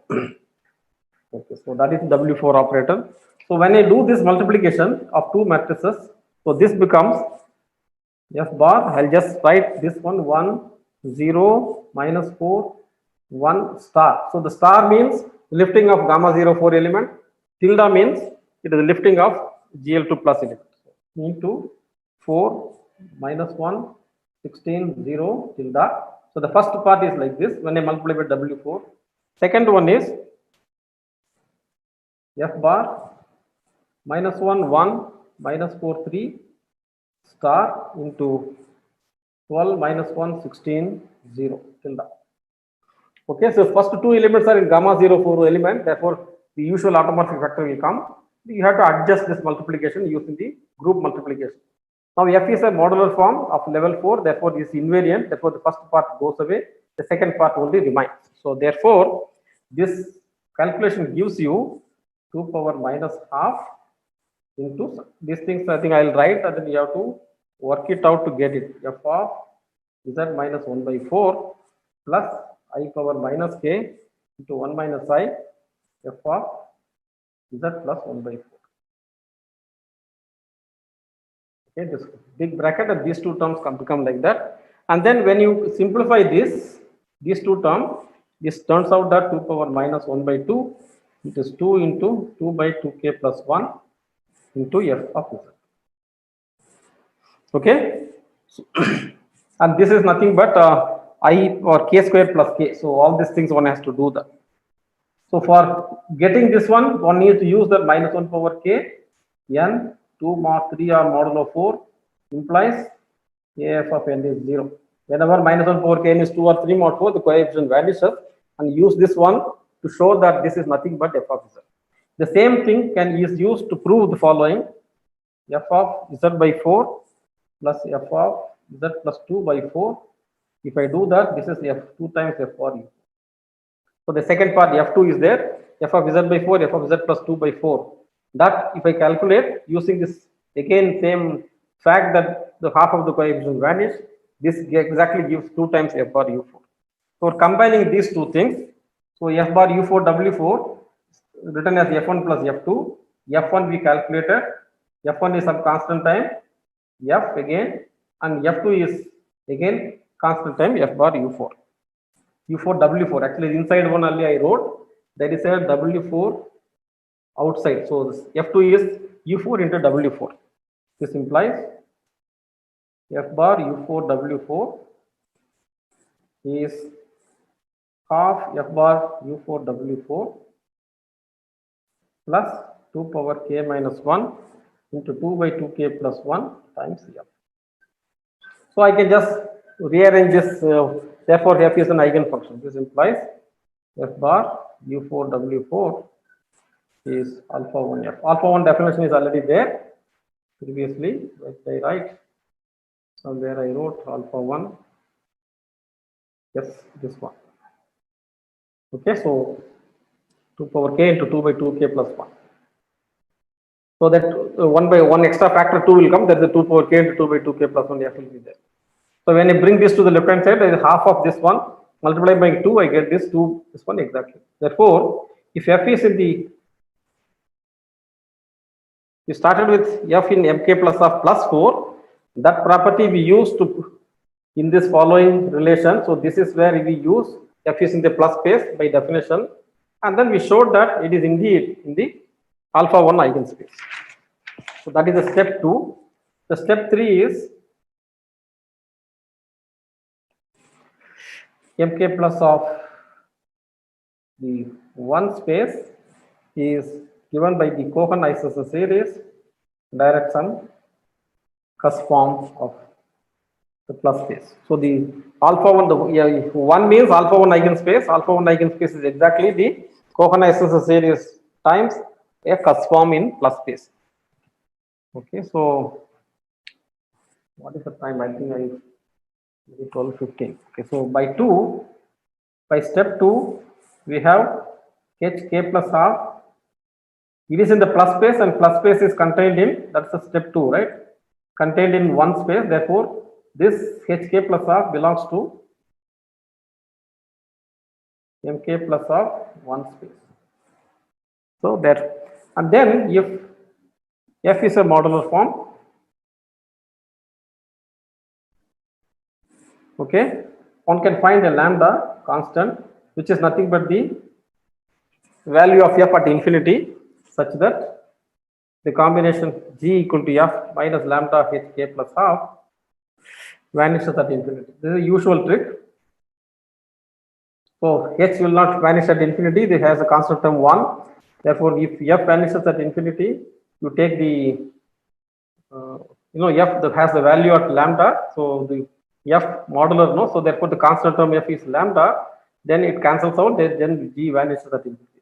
Okay, so that is W4 operator. So when I do this multiplication of two matrices, so this becomes f bar, I'll just write this one 1 0 minus 4 1 star. So the star means lifting of gamma 04 element, tilde means it is lifting of GL2 plus element into 4 minus 1 16 0 tilde. So the first part is like this when I multiply by W4. Second one is f bar minus 1 1 minus 4 3 star into 12 minus 1 16 0 tilde. Okay, so first two elements are in gamma 04 element, therefore the usual automorphic vector will come. You have to adjust this multiplication using the group multiplication. Now f is a modular form of level 4, therefore it is invariant, therefore the first part goes away, the second part only remains. So therefore this calculation gives you 2 power minus half into these things. I think I will write and then you have to work it out to get it. F of z minus 1 by 4 plus I power minus k into 1 minus I f of z plus 1 by 4. Okay, this big bracket and these two terms become like that. And then when you simplify this, these two terms, this turns out that 2 power minus 1 by 2, it is 2 into 2 by 2k plus 1 into f of z. Okay, so, and this is nothing but I or k square plus k. So all these things one has to do that. So for getting this one needs to use the minus 1 power k n 2 mod 3 or modulo 4 implies af of n is 0. Whenever minus 1 power k n is 2 or 3 mod 4, the coefficient vanishes, and use this one to show that this is nothing but f of z. The same thing is used to prove the following: f of z by 4 plus f of z plus 2 by 4. If I do that, this is f 2 times f for u. So the second part f2 is there, f of z by 4, f of z plus 2 by 4. That if I calculate using this again same fact that the half of the coefficient vanish, this exactly gives 2 times f for u4. So combining these two things, So f bar u4 w4 written as f1 plus f2. F1 we calculated. F1 is some constant time. F again, and f2 is again constant time f bar u4. U4 w4. Actually, inside one only I wrote. There is a w4 outside. So this f2 is u4 into w4. This implies f bar u4 w4 is half f bar u4 w4 plus 2 power k minus 1 into 2 by 2k plus 1 times f. So I can just rearrange this. Therefore, f is an eigenfunction. This implies f bar u4 w4 is alpha 1 f. Alpha 1 definition is already there previously. Let I write somewhere. I wrote alpha 1. Yes, this one. Okay, so 2 power k into 2 by 2k plus 1. So that 1 by 1 extra factor 2 will come. That the 2 power k into 2 by 2k plus 1 f will be there. So when I bring this to the left hand side, there is half of this one multiplied by 2. I get this 2, this one exactly. Therefore, if f is in the, we started with f in mk plus of plus 4. That property we use to in this following relation. So this is where we use f is in the plus space by definition, and then we showed that it is indeed in the alpha 1 eigenspace. So that is the step 2. The step 3 is mk plus of the 1 space is given by the Cohen isosceles series direct sum cusp form of the plus space. So the alpha 1, the 1 means alpha 1 eigenspace. Alpha 1 eigenspace is exactly the Cohen isosceles series times a cusp form in plus space. Okay, so what is the time? I think I 12:15. Okay, so by step 2, we have h k plus r. It is in the plus space, and plus space is contained in, that's the step 2, right? Contained in one space. Therefore, this hk plus r belongs to mk plus of one space. So there, and then if f is a modular form, okay, one can find a lambda constant, which is nothing but the value of f at infinity, such that the combination g equal to f minus lambda hk plus half vanishes at infinity. This is a usual trick. So h will not vanish at infinity. This has a constant term 1. Therefore, if f vanishes at infinity, you take the f that has the value at lambda. So the f modular, no. So therefore, the constant term f is lambda. Then it cancels out. Then g vanishes at infinity.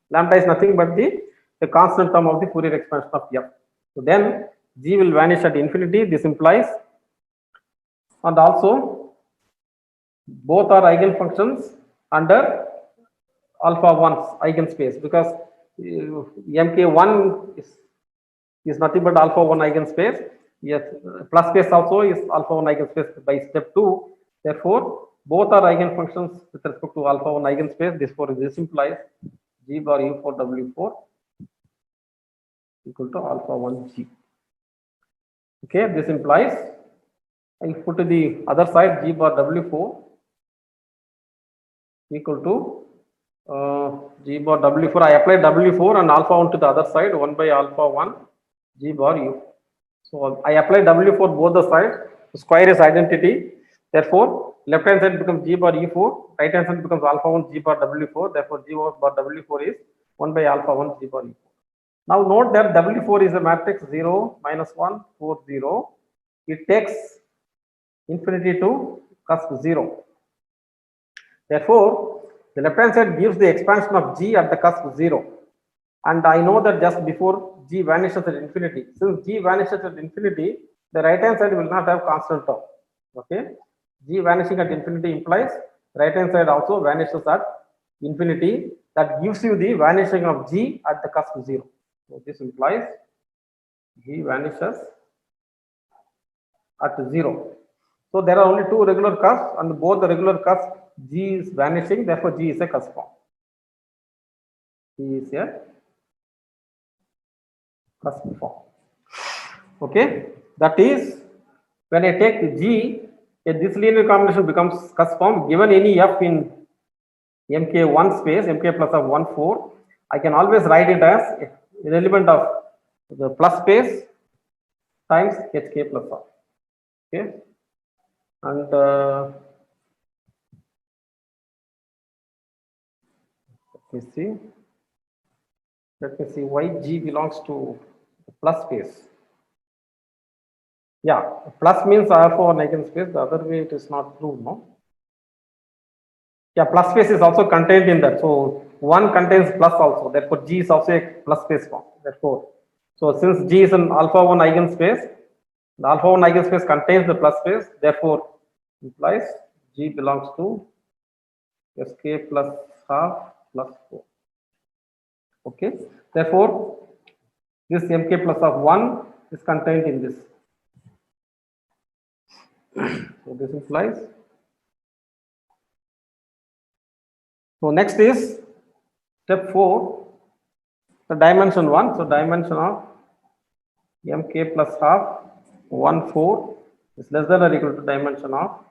Lambda is nothing but the constant term of the Fourier expansion of f. So then g will vanish at infinity. This implies, and also both are eigenfunctions under alpha 1's eigenspace, because mk1 is nothing but alpha 1 eigenspace. Yes, plus space also is alpha 1 eigenspace by step 2. Therefore, both are eigenfunctions with respect to alpha 1 eigenspace. Therefore, this implies g bar u4 w4 equal to alpha 1 g. Okay, this implies, I put to the other side, g bar w4 equal to g bar w4. I apply w4 and alpha 1 to the other side, 1 by alpha 1 g bar u. So I apply w4 both the sides. The square is identity. Therefore, left hand side becomes g bar u4, right hand side becomes alpha 1 g bar w4. Therefore, g bar w4 is 1 by alpha 1 g bar u4. Now note that w4 is a matrix 0, minus 1, 4, 0. It takes infinity to cusp 0. Therefore, the left hand side gives the expansion of g at the cusp 0. And I know that just before g vanishes at infinity. Since g vanishes at infinity, the right hand side will not have constant term. Okay, g vanishing at infinity implies right hand side also vanishes at infinity. That gives you the vanishing of g at the cusp 0. So this implies g vanishes at 0. So there are only two regular cusps, and both the regular cusps g is vanishing. Therefore, g is a cusp form. is a cusp form. Okay, that is when I take G, this linear combination becomes cusp form given any F in MK1 space, MK plus of 1, 4. I can always write it as an element of the plus space times HK plus R. Okay, and let me see why G belongs to plus space. Yeah, plus means alpha one eigenspace, the other way it is not true, no? Yeah, plus space is also contained in that. So 1 contains plus also, therefore G is also a plus space form. Therefore, so since G is an alpha 1 eigenspace, the alpha 1 eigenspace contains the plus space, therefore implies G belongs to Sk plus half plus 4. Okay, therefore this Mk plus of 1 is contained in this. So this implies. So next is step 4, the dimension 1. So dimension of Mk plus half 1 4 is less than or equal to dimension of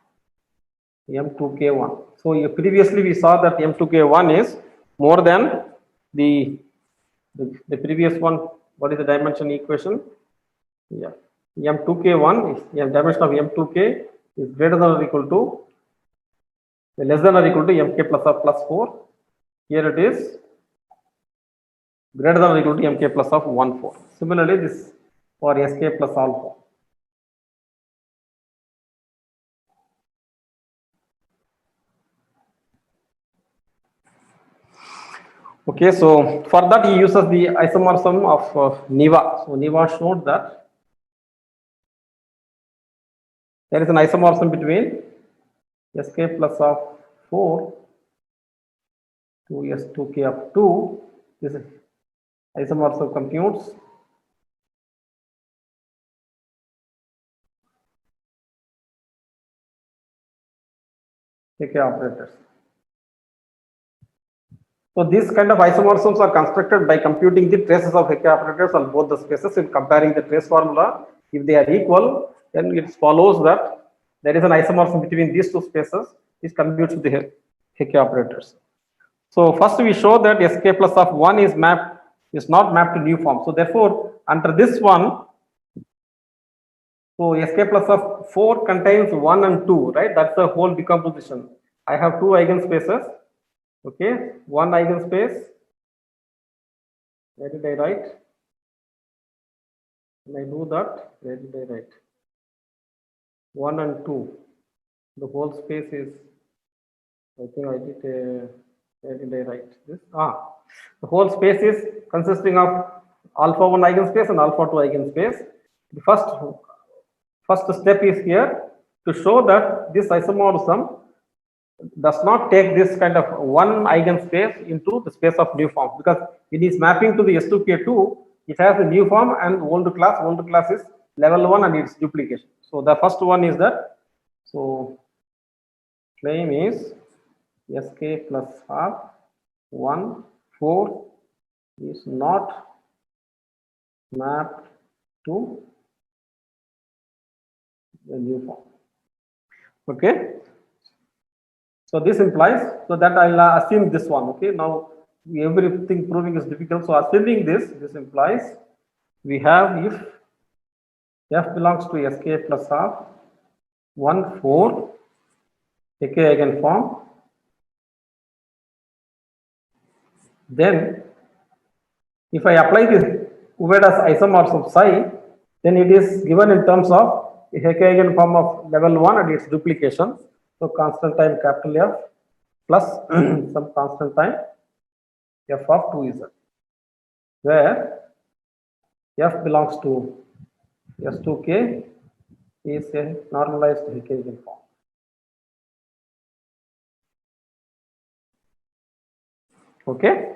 M2K1. So previously we saw that M2K1 is more than the previous one. What is the dimension equation? Yeah, M2K1 is dimension of M2K is greater than or equal to less than or equal to Mk plus of plus 4. Here it is greater than or equal to Mk plus of 1 4. Similarly, this for Sk plus alpha. Okay, so for that he uses the isomorphism of Niva. So Niva showed that there is an isomorphism between Sk plus of 4 to S2K of 2. This isomorphism computes K operators. So these kind of isomorphisms are constructed by computing the traces of Hecke operators on both the spaces and comparing the trace formula. If they are equal, then it follows that there is an isomorphism between these two spaces which computes with the Hecke operators. So first we show that Sk plus of 1 is not mapped to new form. So therefore, under this one, so Sk plus of 4 contains 1 and 2, right? That's the whole decomposition. I have 2 eigenspaces. Okay, 1 eigenspace. Where did I write? When I do that, where did I write? 1 and 2. The whole space is, I think I did, where did I write this? The whole space is consisting of alpha 1 eigenspace and alpha 2 eigenspace. The first step is here to show that this isomorphism does not take this kind of 1 eigenspace into the space of new form, because it is mapping to the S2K2, it has a new form and old class is level 1 and its duplication. So the first one is that, so claim is Sk plus half 1 4 is not mapped to the new form. Okay, so this implies, so that I'll assume this one. Okay, now everything proving is difficult, so assuming this implies we have, if F belongs to Sk plus half 1 4 Hecke eigenform, then if I apply this Uveda's isomorphism psi, then it is given in terms of the Hecke eigenform of level 1 and its duplication. So constant time capital F plus some constant time F of 2Z, where F belongs to S2K is a normalized Hecke eigenform. Okay,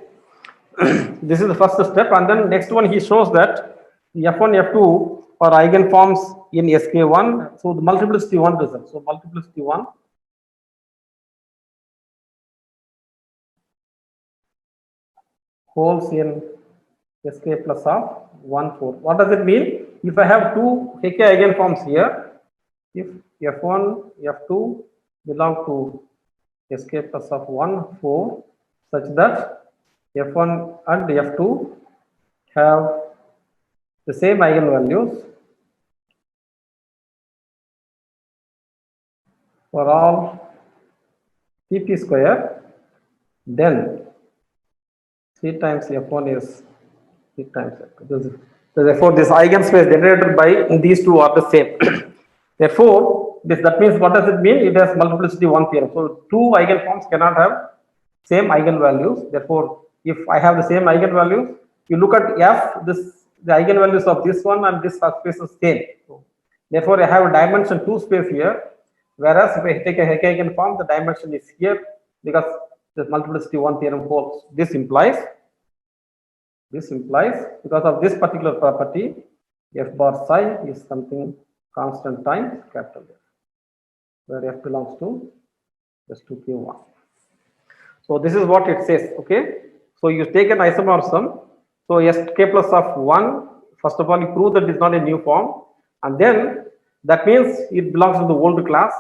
this is the first step, and then next one he shows that F1, F2 are eigenforms in SK1. So the multiplicity 1 result. So multiplicity 1. holes in Sk plus of 1, 4. What does it mean? If I have two Hk eigenforms here, if f1, f2 belong to Sk plus of 1, 4, such that f1 and f2 have the same eigenvalues for all pp square, then c times f1 is c times f2. Therefore, this eigenspace generated by these two are the same. Therefore, that means what does it mean? It has multiplicity 1 theorem. So, two eigenforms cannot have same eigenvalues. Therefore, if I have the same eigenvalues, you look at f, the eigenvalues of this one and this subspace is same. So, therefore, I have a dimension 2 space here, whereas if I take a Hecke eigenform, the dimension is here because the multiplicity 1 theorem holds. This implies because of this particular property, f bar psi is something constant times capital F, where f belongs to S2K1. So this is what it says. Okay, so you take an isomorphism. So Sk plus of 1, first of all you prove that it is not a new form, and then that means it belongs to the old class,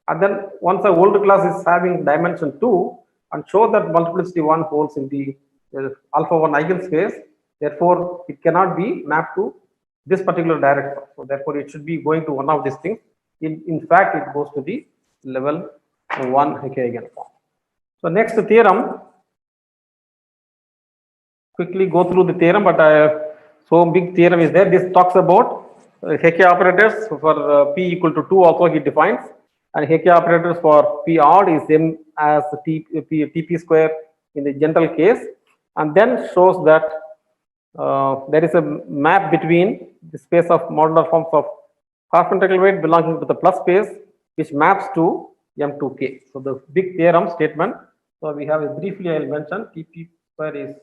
and then once the old class is having dimension 2, and show that multiplicity 1 holds in the alpha 1 eigenspace, therefore it cannot be mapped to this particular direction. So therefore it should be going to one of these things. In fact, it goes to the level 1 Hecke eigenform. So next theorem, quickly go through the theorem, but so big theorem is there. This talks about Hecke operators for p equal to 2 also he defines, and Hecke operators for p odd is same as tp square in the general case, and then shows that there is a map between the space of modular forms of Carpenter weight belonging to the plus space, which maps to M2K. So the big theorem statement. So we have briefly I will mention tp square is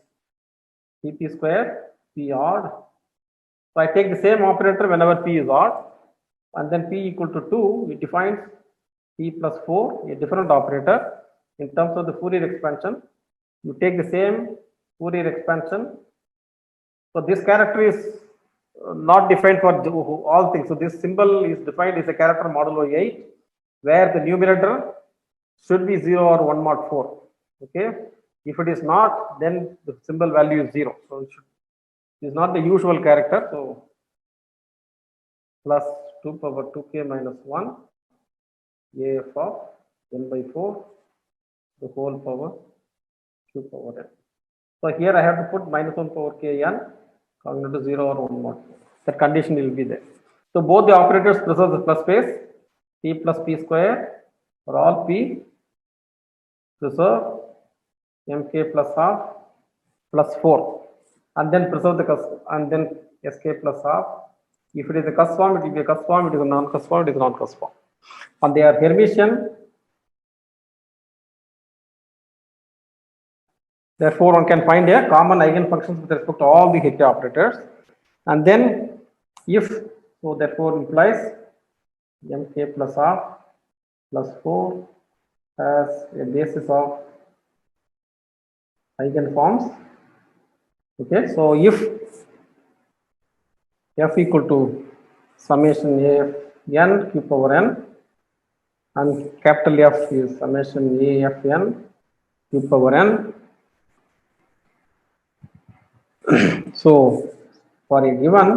tp square p odd. So I take the same operator whenever p is odd, and then p equal to 2, it defines p plus 4, a different operator. In terms of the Fourier expansion, you take the same Fourier expansion. So this character is not defined for all things. So this symbol is defined as a character modulo 8, where the numerator should be 0 or 1 mod 4. Okay, if it is not, then the symbol value is 0. So it is not the usual character. So plus 2 power 2k minus 1 af of n by 4 the whole power q power n. So here I have to put minus 1 power k n congruent to 0 or 1 mod 4. That condition will be there. So both the operators preserve the plus space. P plus p square for all p preserve mk plus half plus 4, and then preserve the cusp, and then sk plus half. If it is a cusp form, it will be a cusp form. It is a non-cusp form, it is a non-cusp form. And they are Hermitian. Therefore, one can find a common eigenfunctions with respect to all the Hecke operators. And then if, so therefore implies mk plus half plus 4 as a basis of eigenforms. Okay, so if f equal to summation a f n q power n, and capital F is summation a f n q power n. So for a given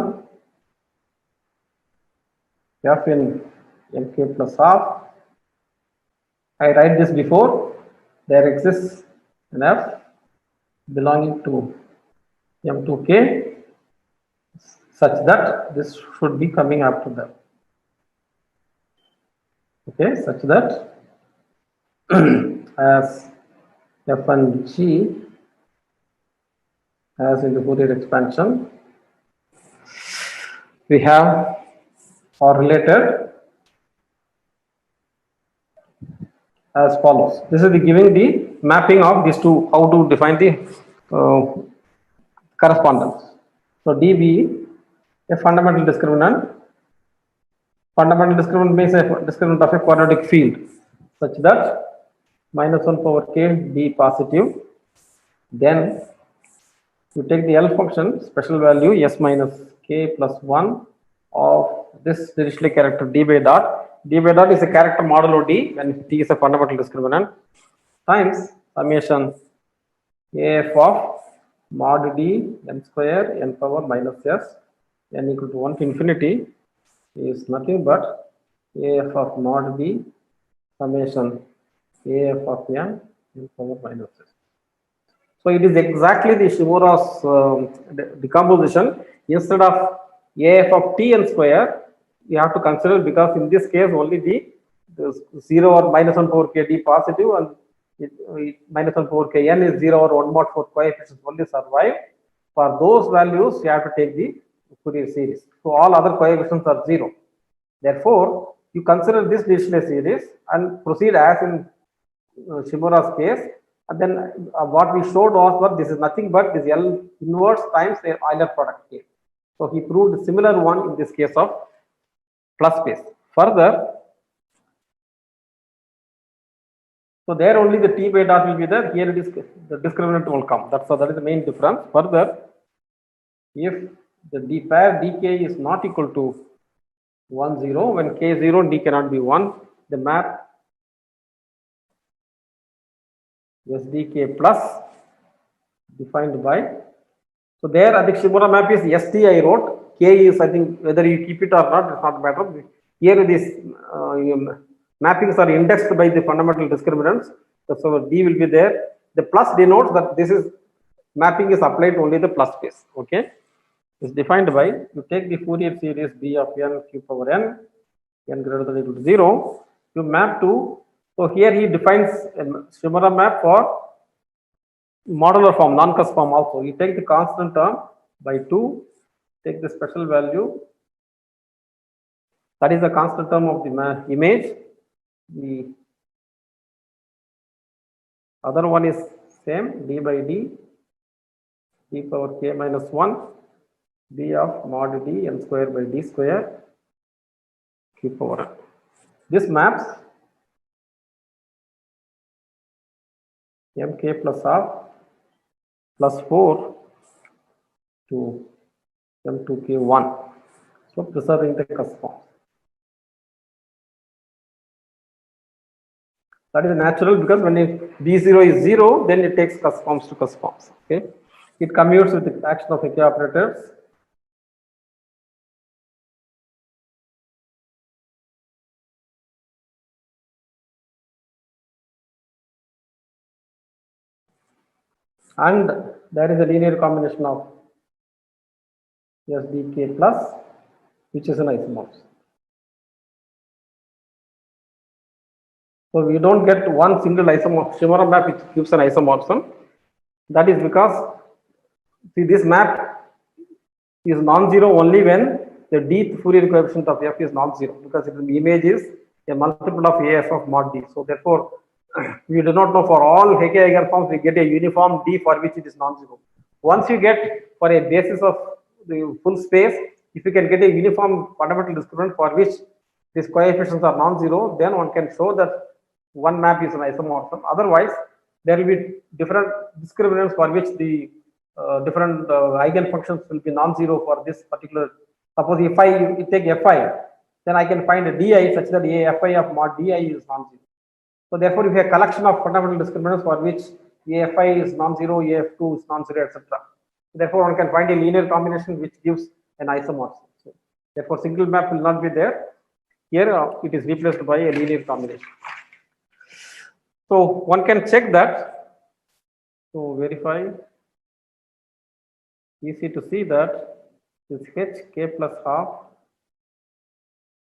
f in mk plus half, I write this before, there exists an f belonging to M2K such that this should be coming after them. Okay, such that as f and g as in the Fourier expansion, we have or related as follows. This is the giving the mapping of these two, how to define the correspondence. So dB, a fundamental discriminant. Fundamental discriminant means a discriminant of a quadratic field such that minus 1 power k d positive, then You take the L function, special value s minus k plus 1 of this Dirichlet character d by dot. D by dot is a character modulo d when t is a fundamental discriminant times summation af of mod d n square n power minus s n equal to 1 to infinity is nothing but af of mod d summation af of n power minus s. So it is exactly the Shimura's decomposition. Instead of af of t n square, you have to consider, because in this case only the 0 or minus 1 power k d positive and minus 1 power k n is 0 or 1 mod 4 coefficients only survive. For those values, you have to take the Fourier series. So all other coefficients are 0. Therefore, you consider this Dirichlet series and proceed as in Shimura's case. And then what we showed was that this is nothing but this L inverse times the Euler product case. So he proved similar one in this case of plus space. Further, so there only the t by dot will be there. Here it is the discriminant will come. That is the main difference. Further, if the d pair dk is not equal to 1 0, when k 0 d cannot be 1, the map SDK plus defined by, so there I think Shimura map is ST I wrote, K is, I think whether you keep it or not, it's not matter. Here these mappings are indexed by the fundamental discriminants, so D will be there. The plus denotes that this is mapping is applied to only the plus space. Okay, it's defined by, you take the Fourier series B of n q power n greater than or equal to 0, you map to. So here he defines a Shimura map for modular form, non-cusp form also. You take the constant term by 2, take the special value, that is the constant term of the image. The other one is same, d by d, d power k minus 1, d of mod d n square by d square q power n. This maps mk plus half plus 4 to m2k1. So preserving the cusp form. That is natural, because when d0 is 0, then it takes cusp forms to cusp forms. Okay, it commutes with the action of Hecke operators. And there is a linear combination of SDK plus, which is an isomorphism. So we don't get one single isomorphism, Shimura map which gives an isomorphism. That is because, see, this map is non-zero only when the dth Fourier coefficient of f is non-zero, because the image is a multiple of as of mod d. So therefore, we do not know for all Hecke eigenforms we get a uniform d for which it is non-zero. Once you get for a basis of the full space, if you can get a uniform fundamental discriminant for which these coefficients are non-zero, then one can show that one map is an isomorphism. Otherwise, there will be different discriminants for which the different eigenfunctions will be non-zero for this particular. Suppose if I take fi, then I can find a di such that a fi of mod di is non-zero. So therefore, if you have a collection of fundamental discriminants for which AFI is non-zero, AF2 is non-zero, etc. Therefore, one can find a linear combination which gives an isomorphism. So therefore, single map will not be there. Here it is replaced by a linear combination. So one can check that. So verify. Easy to see that this h k plus half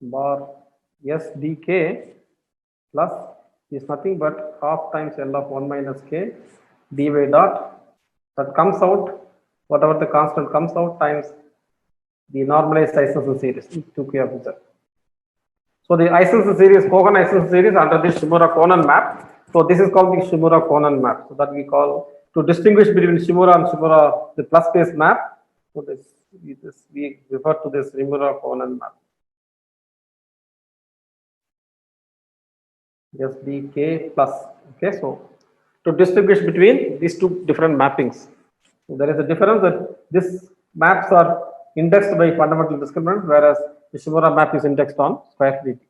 bar SDK plus is nothing but half times L of 1 minus k d by dot, that comes out, whatever the constant comes out, times the normalized Isonson series 2k of z. So the Isonson series, Kogan Isonson series under this Shimura-Conan map. So this is called the Shimura-Conan map. So that we call, to distinguish between Shimura and Shimura, the plus space map. So we refer to this Shimura-Conan map. SDK plus. Okay, so to distinguish between these two different mappings. So there is a difference that these maps are indexed by fundamental discriminant, whereas the Shimura map is indexed on square fidelity.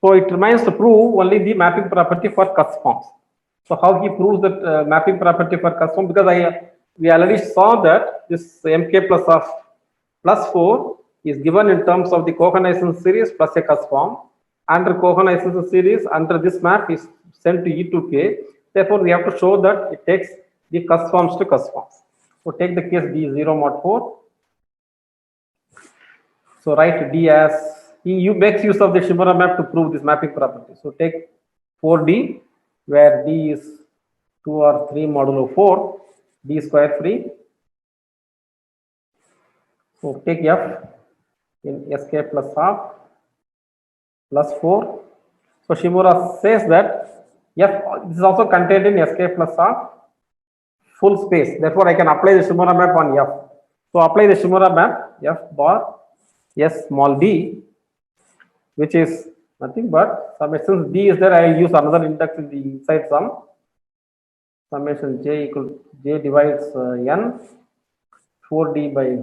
So it remains to prove only the mapping property for cusp forms. So how he proves that mapping property for cusp form? Because we already saw that this mk plus of plus 4 is given in terms of the Cohen-Ising series plus a cusp form. Under Cohen-Ising series, under this map is sent to E2k. Therefore, we have to show that it takes the cusp forms to cusp forms. So take the case D0 mod 4. So write D as he makes use of the Shimura map to prove this mapping property. So take 4D, where D is 2 or 3 modulo 4, D square free. So take F in Sk plus half plus 4. So Shimura says that F this is also contained in Sk plus half full space. Therefore, I can apply the Shimura map on F. So apply the Shimura map F bar S small d, which is nothing but summation d is there. I will use another index in the inside sum. Summation j equal j divides n 4d by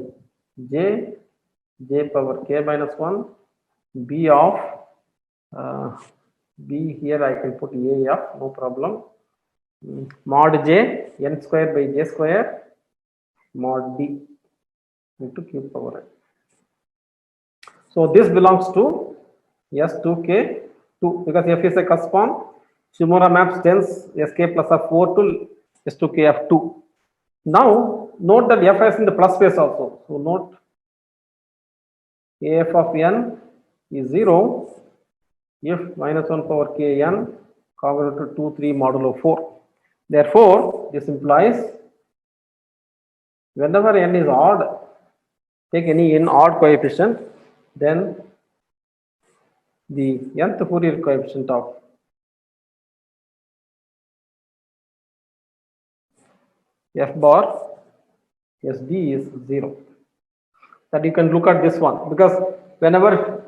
j power k minus 1 b of b here I can put a f, no problem. Mod j n square by j square mod d into q power n. So this belongs to S2K 2 because F is a cusp form. Shimura map tends Sk plus of 4 to S2K of 2. Now note that F is in the plus space also. So note AF of n is 0 if minus 1 power kn congruent to 2 3 modulo 4. Therefore, this implies whenever n is odd, take any n odd coefficient, then the nth Fourier coefficient of f bar sd is 0. That you can look at this one because whenever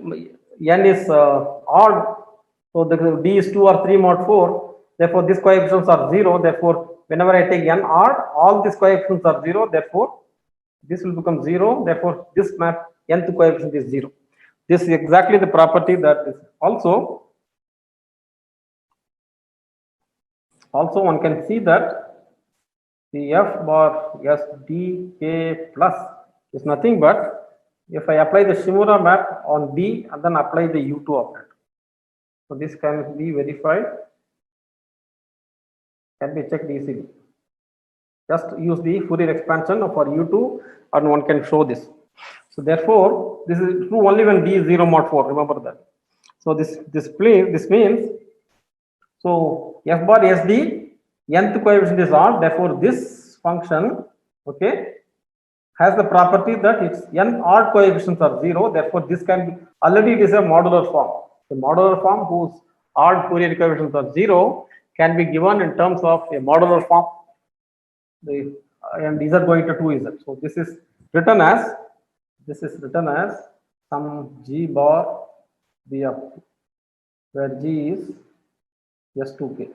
n is odd, so the d is 2 or 3 mod 4, therefore these coefficients are 0. Therefore, whenever I take n odd, all these coefficients are 0. Therefore, this will become 0. Therefore, this map nth coefficient is 0. This is exactly the property that is also one can see that the f bar sdk plus is nothing but if I apply the Shimura map on D and then apply the U2 operator. So this can be verified, can be checked easily. Just use the Fourier expansion for U2 and one can show this. So therefore, this is true only when D is 0 mod 4, remember that. So this means, so f bar sd, nth coefficient is odd, therefore this function, okay, has the property that its n odd coefficients are 0, therefore this can be, already it is a modular form. The modular form whose odd Fourier coefficients are 0 can be given in terms of a modular form, and z going to 2z. So this is written as some g bar b of 2, where g is S2k.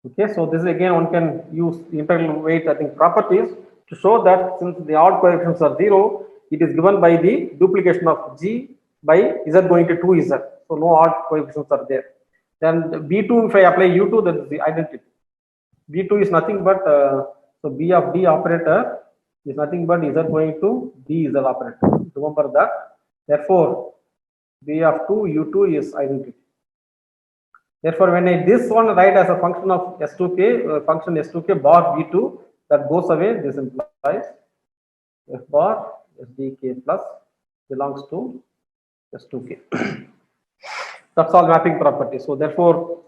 Okay, so this is again one can use the integral weight properties to show that since the odd coefficients are 0, it is given by the duplication of g by z going to 2z. So no odd coefficients are there. Then b2, if I apply u2, that is the identity. b2 is nothing but so b of d operator is nothing but z going to dz operator. Remember that. Therefore, b of 2 u2 is identity. Therefore, when I this one write as a function of S2k, function S2k bar V2, that goes away. This implies f bar SDK plus belongs to S2k. That's all mapping property. So therefore,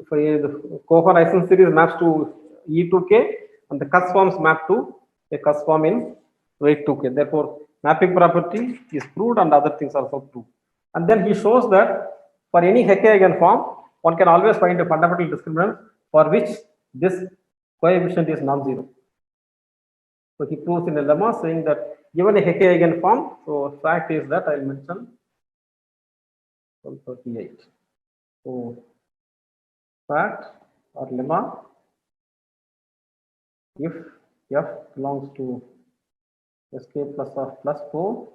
for the Cohen-Ising series maps to E2k and the cusp forms map to a cusp form in weight 2k. Therefore, mapping property is proved and other things are also proved. And then he shows that for any Hecke eigenform, one can always find a fundamental discriminant for which this coefficient is non-zero. So he proves in a lemma saying that given a Hecke eigenform, so fact is that I will mention 138. So fact or lemma, if F belongs to Sk plus of plus 4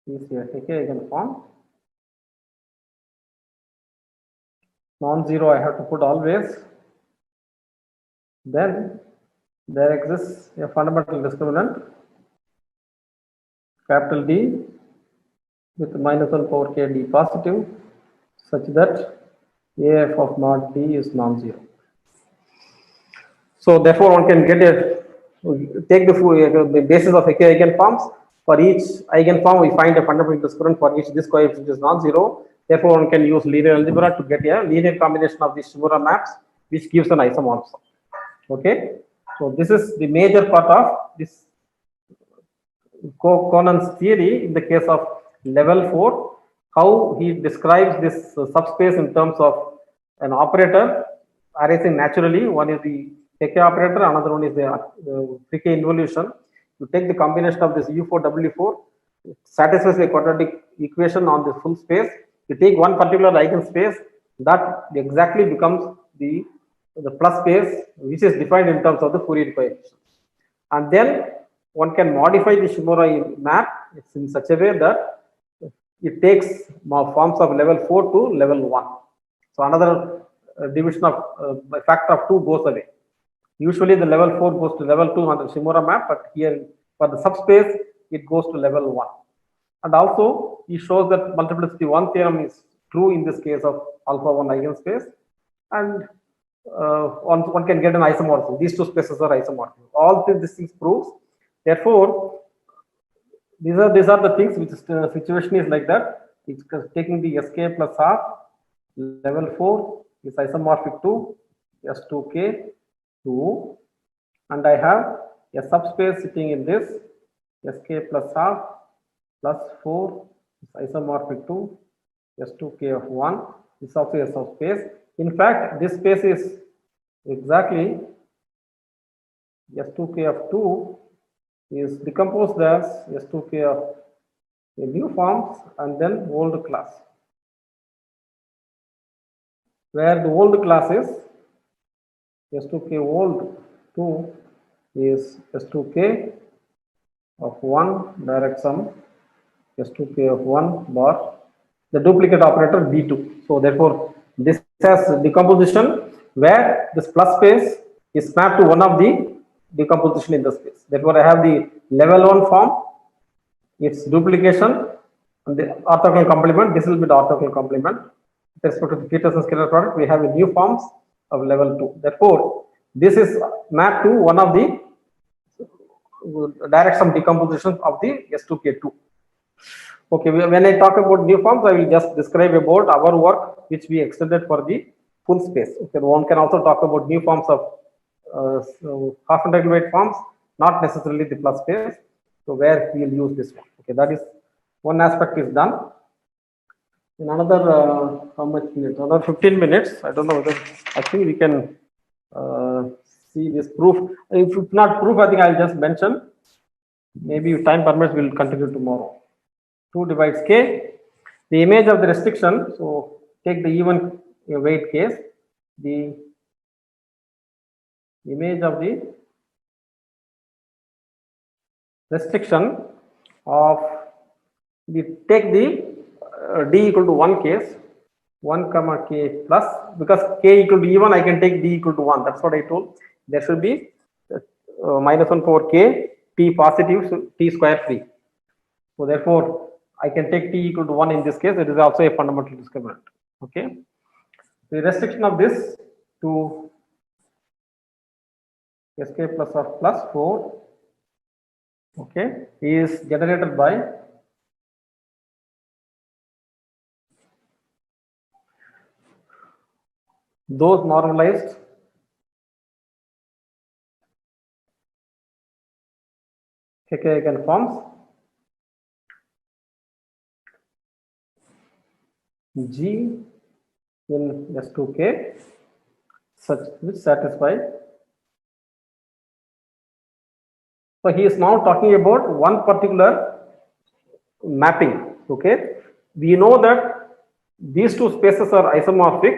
is a Hecke eigenform. Non-zero I have to put always. Then there exists a fundamental discriminant capital D with minus 1 power k d positive such that AF of mod D is non-zero. So therefore one can get a take the basis of Hecke eigenforms. For each eigenform we find a fundamental discriminant for each this coefficient is non-zero. Therefore one can use linear algebra to get a linear combination of these Shimura maps which gives an isomorphism. Okay, so this is the major part of this Conan's theory in the case of level 4, how he describes this subspace in terms of an operator arising naturally. One is the Hecke operator, another one is the Fricke involution. You take the combination of this U4, W4, it satisfies the quadratic equation on the full space. You take one particular eigenspace, that exactly becomes the plus space, which is defined in terms of the Fourier coefficient. And then one can modify the Shimura map in such a way that it takes forms of level 4 to level 1. So another division of by factor of 2 goes away. Usually the level 4 goes to level 2 on the Shimura map, but here for the subspace it goes to level 1. And also he shows that multiplicity 1 theorem is true in this case of alpha 1 eigenspace, and one can get an isomorphism. These two spaces are isomorphic. All these things proves. Therefore, these are the things which situation is like that. It's taking the Sk plus half level 4 is isomorphic to S2k 2, and I have a subspace sitting in this Sk plus half plus 4 is isomorphic to S2k of 1. This also a subspace. In fact, this space is exactly S2k of 2 is decomposed as S2k of a new forms and then old class, where the old class is S2k old 2 is S2k of 1 direct sum S2k of 1 bar the duplicate operator D2. So therefore this has decomposition where this plus space is mapped to one of the decomposition in the space. Therefore I have the level 1 form, its duplication and the orthogonal complement. This will be the orthogonal complement. With respect to the Petersen scalar product, we have a new forms of level 2. Therefore this is mapped to one of the direct sum decomposition of the S2k2. Okay, when I talk about new forms, I will just describe about our work which we extended for the full space. Okay, one can also talk about new forms of half integral weight forms, not necessarily the plus space. So where we will use this one. Okay, that is one aspect is done. In another how much minutes? Another 15 minutes. I don't know whether I think we can see this proof. If not proof, I think I'll just mention. Maybe if time permits, we'll continue tomorrow. 2 divides k. The image of the restriction. So take the even weight case. The image of the restriction of take the d equal to 1 case 1 comma k plus, because k equal to even I can take d equal to 1. That's what I told. There should be minus 1 power k t positive, so t square free. So therefore I can take t equal to 1 in this case. It is also a fundamental discriminant. Okay, the restriction of this to Sk plus of plus 4, okay, is generated by those normalized Hecke eigenforms G in S2k such which satisfy. So he is now talking about one particular mapping. Okay, we know that these two spaces are isomorphic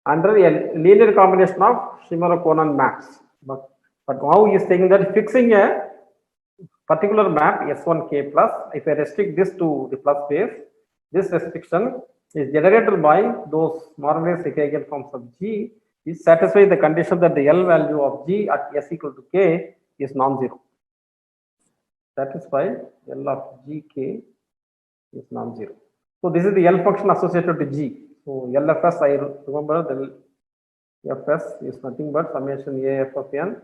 under a linear combination of Shimura-Conan maps. But But now he is saying that fixing a particular map S1K plus, if I restrict this to the plus base, this restriction is generated by those normalized eigenforms of G, which satisfy the condition that the L value of G at S equal to K is non-zero. Satisfy L of Gk is non-zero. So this is the L function associated to G. So LFS, I remember the Fs is nothing but summation AF of n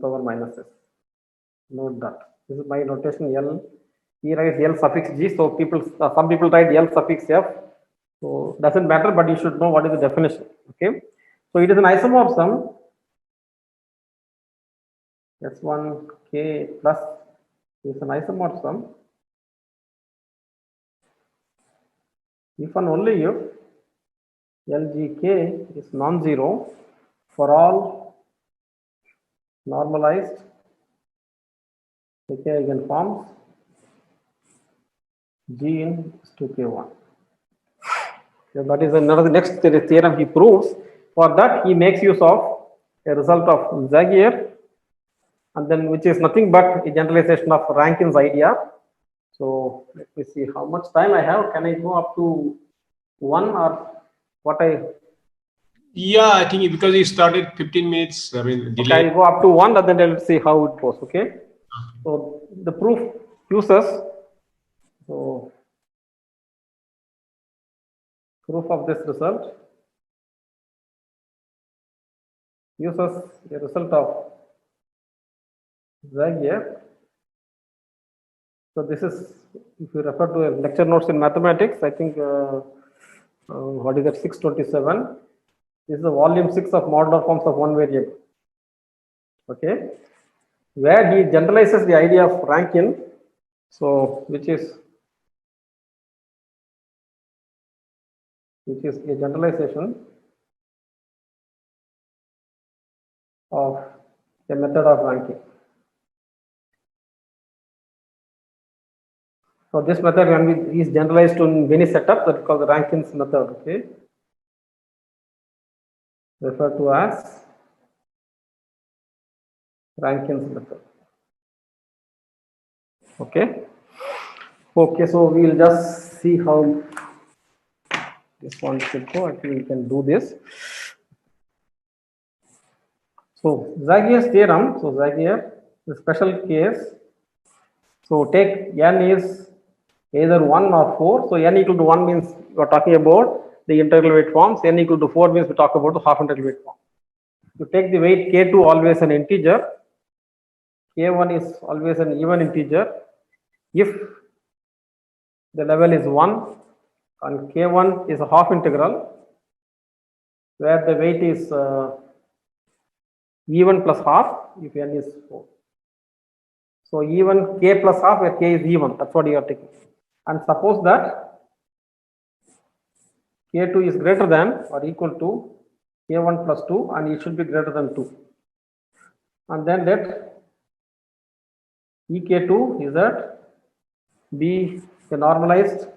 power minus s. Note that. This is my notation L. Here is L suffix G. So some people write L suffix F. So doesn't matter, but you should know what is the definition. Okay. So it is an isomorphism S1K plus is an isomorphism if and only if LGK is non-zero for all normalized K eigenforms G in S2K1. So that is another next theorem he proves. For that, he makes use of a result of Zagier, and then which is nothing but a generalization of Rankin's idea. So let me see how much time I have. Can I go up to 1 or what I? Yeah, I think because you started 15 minutes, I mean, delay. Okay, I go up to 1 and then I'll see how it goes. Okay. So the proof uses, so proof of this result uses a result of Zagier. So this is, if you refer to a lecture notes in mathematics, I think what is that, 627. This is the volume 6 of modular forms of one variable. Okay, where he generalizes the idea of Rankin. So which is a generalization of a method of Rankin. So this method is generalized to many setups that is called the Rankin's method. Okay, referred to as Rankin's method. Okay. Okay, so we will just see how this one should go. I think we can do this. So Zagier's theorem. So Zagier, the special case. So take n is either 1 or 4. So n equal to 1 means we are talking about the integral weight forms. N equal to 4 means we talk about the half integral weight form. You take the weight k2 always an integer. K1 is always an even integer. If the level is 1 and K1 is a half integral where the weight is even plus half if n is 4. So even k plus half where k is even, that's what you are taking. And suppose that K2 is greater than or equal to K1 plus 2 and it should be greater than 2. And then let EK2 is that be a normalized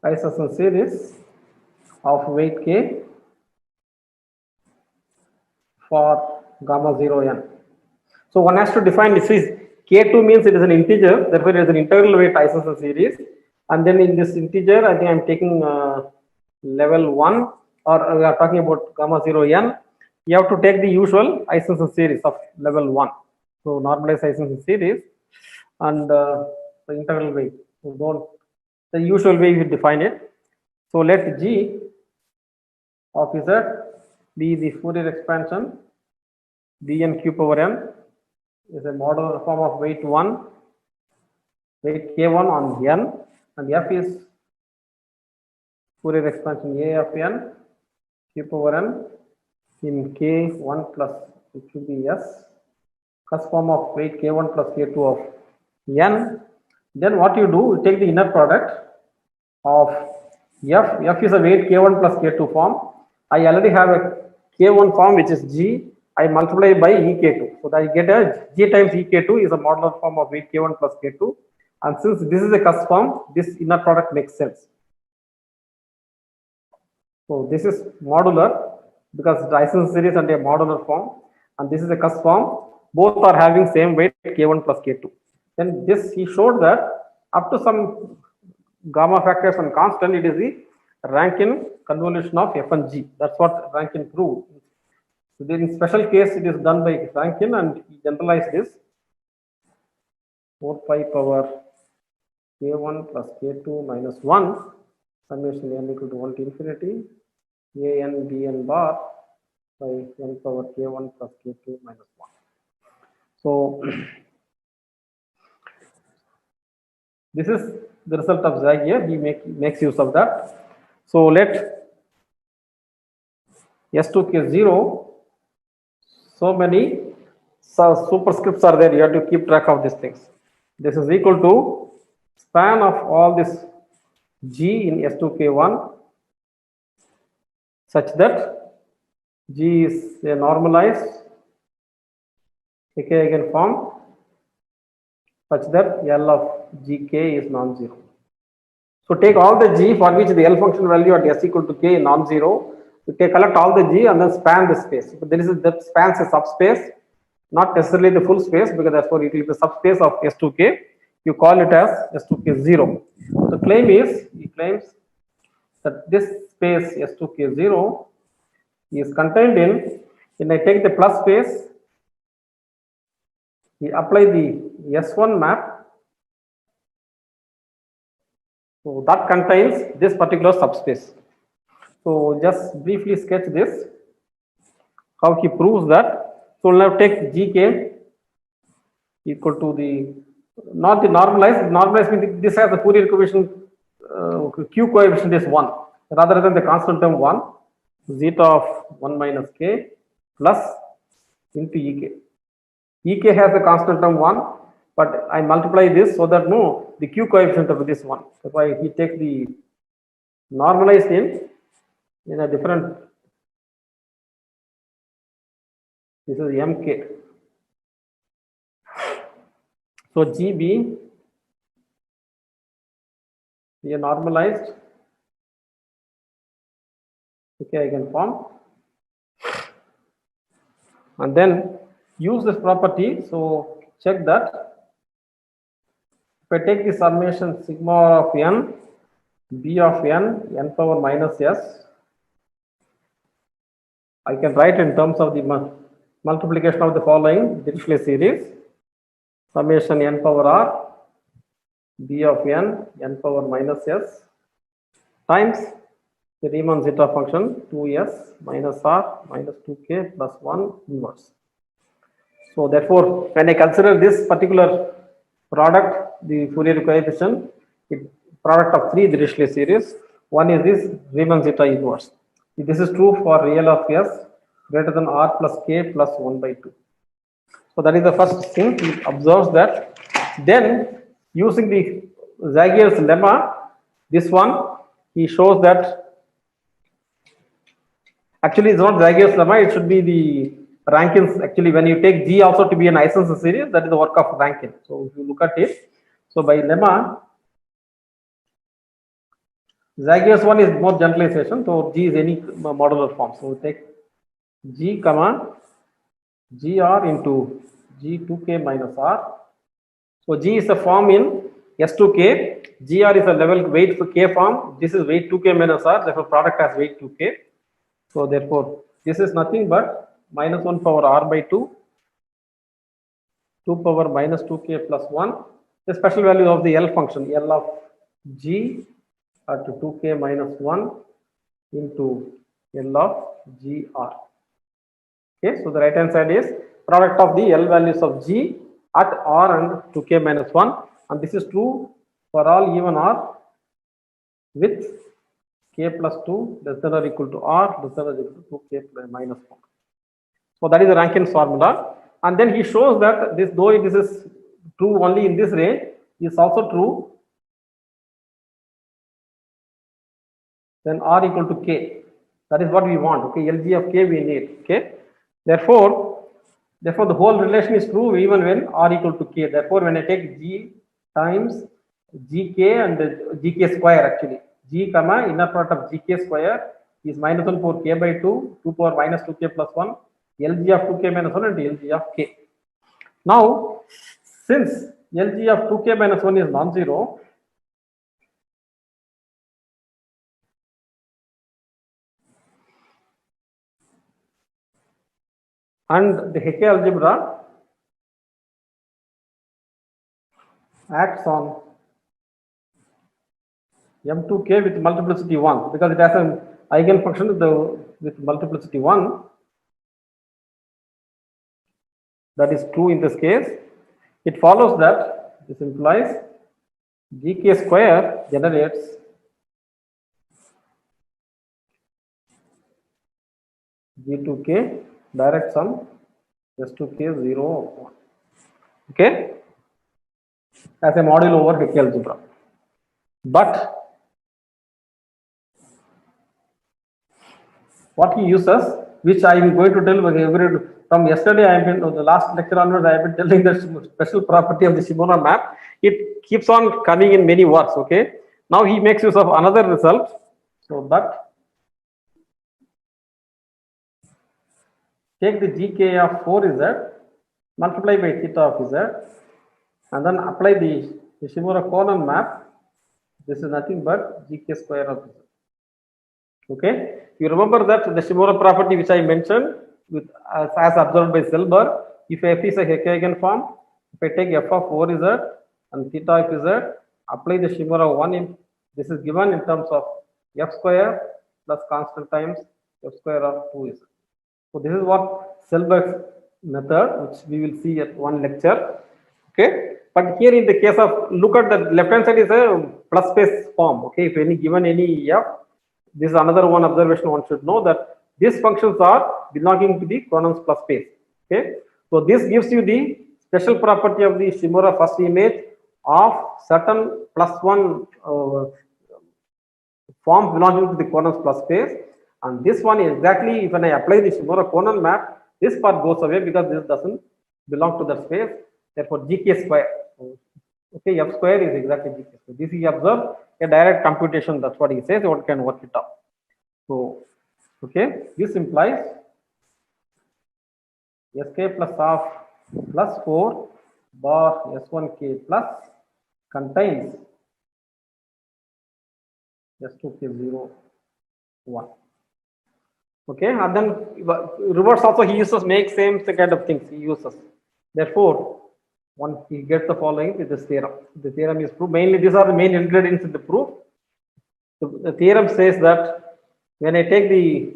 isosceles series of weight k for gamma 0 n. So one has to define this is k2 means it is an integer, therefore it is an integral weight isosceles series. And then in this integer, I think I am taking level 1 or we are talking about gamma 0 n. You have to take the usual isosceles series of level 1. So normalized isosceles series and the integral weight. So don't the usual way you define it. So let G of Z be the Fourier expansion Dn q power n is a modular form of weight 1, weight k1 on n, and f is Fourier expansion A of n q power n in k1 plus it should be s, cos form of weight k1 plus k2 of n. Then what you do, you take the inner product of f is a weight k1 plus k2 form. I already have a k1 form which is g. I multiply by ek2, so that I get a g times ek2 is a modular form of weight k1 plus k2. And since this is a cos form, this inner product makes sense. So this is modular because the isomorphism series and a modular form, and this is a cusp form. Both are having same weight K1 plus K2. Then this he showed that up to some gamma factors and constant, it is the Rankine convolution of F and G. That's what Rankine proved. So then in special case, it is done by Rankine, and he generalized this 4 pi power K1 plus K2 minus 1 summation n equal to 1 to infinity a n b n bar by n power K1 plus K2 minus 1. So this is the result of Zagier. He makes use of that. So let S2K 0, so many superscripts are there. You have to keep track of these things. This is equal to span of all this G in S2K1 such that G is a normalized K eigenform such that L of Gk is non-zero. So take all the G for which the L function value at S equal to K is non-zero. You collect all the G and then span the space. But there is that spans a subspace, not necessarily the full space, because therefore it is the subspace of S2K. You call it as S2K 0. The claim is, he claims that this space S2K 0 is contained in, when I take the plus space, we apply the S1 map. So that contains this particular subspace. So just briefly sketch this, how he proves that. So we'll now take Gk equal to the, not the normalized means this has the Fourier coefficient, Q coefficient is 1, rather than the constant term 1, zeta of 1 minus k plus into Ek. Ek has the constant term 1, but I multiply this so that no, the Q coefficient of this 1. That's why he takes the normalized in a different, this is Mk. So Gb, we are normalized K eigenform, and then use this property. So check that if I take the summation sigma of n, b of n, n power minus s, I can write in terms of the multiplication of the following Dirichlet series: summation n power r, b of n, n power minus s, times the Riemann zeta function 2s minus r minus 2k plus 1 inverse. So therefore, when I consider this particular product, the Fourier coefficient, product of 3 Dirichlet series, one is this Riemann zeta inverse. This is true for real of s greater than r plus k plus 1 by 2. So that is the first thing he observes that. Then using the Zagier's lemma, this one he shows that actually it's not Zagier's lemma, it should be the Rankine's. Actually, when you take G also to be an isomorphism series, that is the work of Rankine. So if you look at it, so by lemma, Zagier's one is more generalization. So G is any modular form. So we take G comma gr into G2k minus r. So G is a form in S2k, gr is a level weight for k form. This is weight 2k minus r, therefore product has weight 2k. So therefore this is nothing but minus 1 power r by 2, 2 power minus 2k plus 1, the special value of the L function, L of G at 2k minus 1 into L of gr. Okay, so the right hand side is product of the L values of G at r and 2k minus 1, and this is true for all even r with k plus 2 less than or equal to r less than or equal to 2k minus 1. So that is the Rankine's formula, and then he shows that this, though this is true only in this range, is also true then r equal to k. That is what we want. Okay, LG of k we need. Okay, therefore the whole relation is true even when r equal to k. Therefore, when I take G times gk and gk square, actually G comma inner product of gk square is minus 1 for k by 2, 2 power minus 2k plus 1, LG of 2k minus 1 and LG of k. Now, since LG of 2k minus 1 is non-zero, and the Hecke algebra acts on M2k with multiplicity 1 because it has an eigenfunction with multiplicity 1. That is true in this case. It follows that this implies gk square generates g2k direct sum s2k 0, okay, as a module over Hecke algebra. But what he uses, which I am going to tell from yesterday, I have been, the last lecture onwards, I have been telling the special property of the Shimura map. It keeps on coming in many works, okay. Now he makes use of another result. So, but take the gk of 4z, multiply by theta of z, and then apply the Shimura Conan map. This is nothing but gk square of z. Okay, you remember that the Shimura property which I mentioned with as observed by Selber, if f is a Hecke eigenform, if I take f of 4z and theta of z, apply the Shimura 1 in, this is given in terms of f square plus constant times f square of 2z. So this is what Selberg's method, which we will see at one lecture. Okay, but here in the case of, look at the left hand side is a plus space form. Okay, if any given any f, this is another one observation one should know, that these functions are belonging to the Conan's plus space. Okay, so this gives you the special property of the Shimura first image of certain plus 1 form belonging to the Conan's plus space, and this one is exactly, when I apply the Shimura Conan map, this part goes away because this doesn't belong to the space. Therefore, gk square. Okay, f square is exactly gk square. This he observed a direct computation. That's what he says. One can work it out. So, okay, this implies sk plus of plus 4 bar s1k plus contains s2k 0 1. Okay, and then reverse also he uses, make same kind of things he uses. Therefore, one he gets the following with this theorem. The theorem is proved. Mainly these are the main ingredients in the proof. The theorem says that when I take the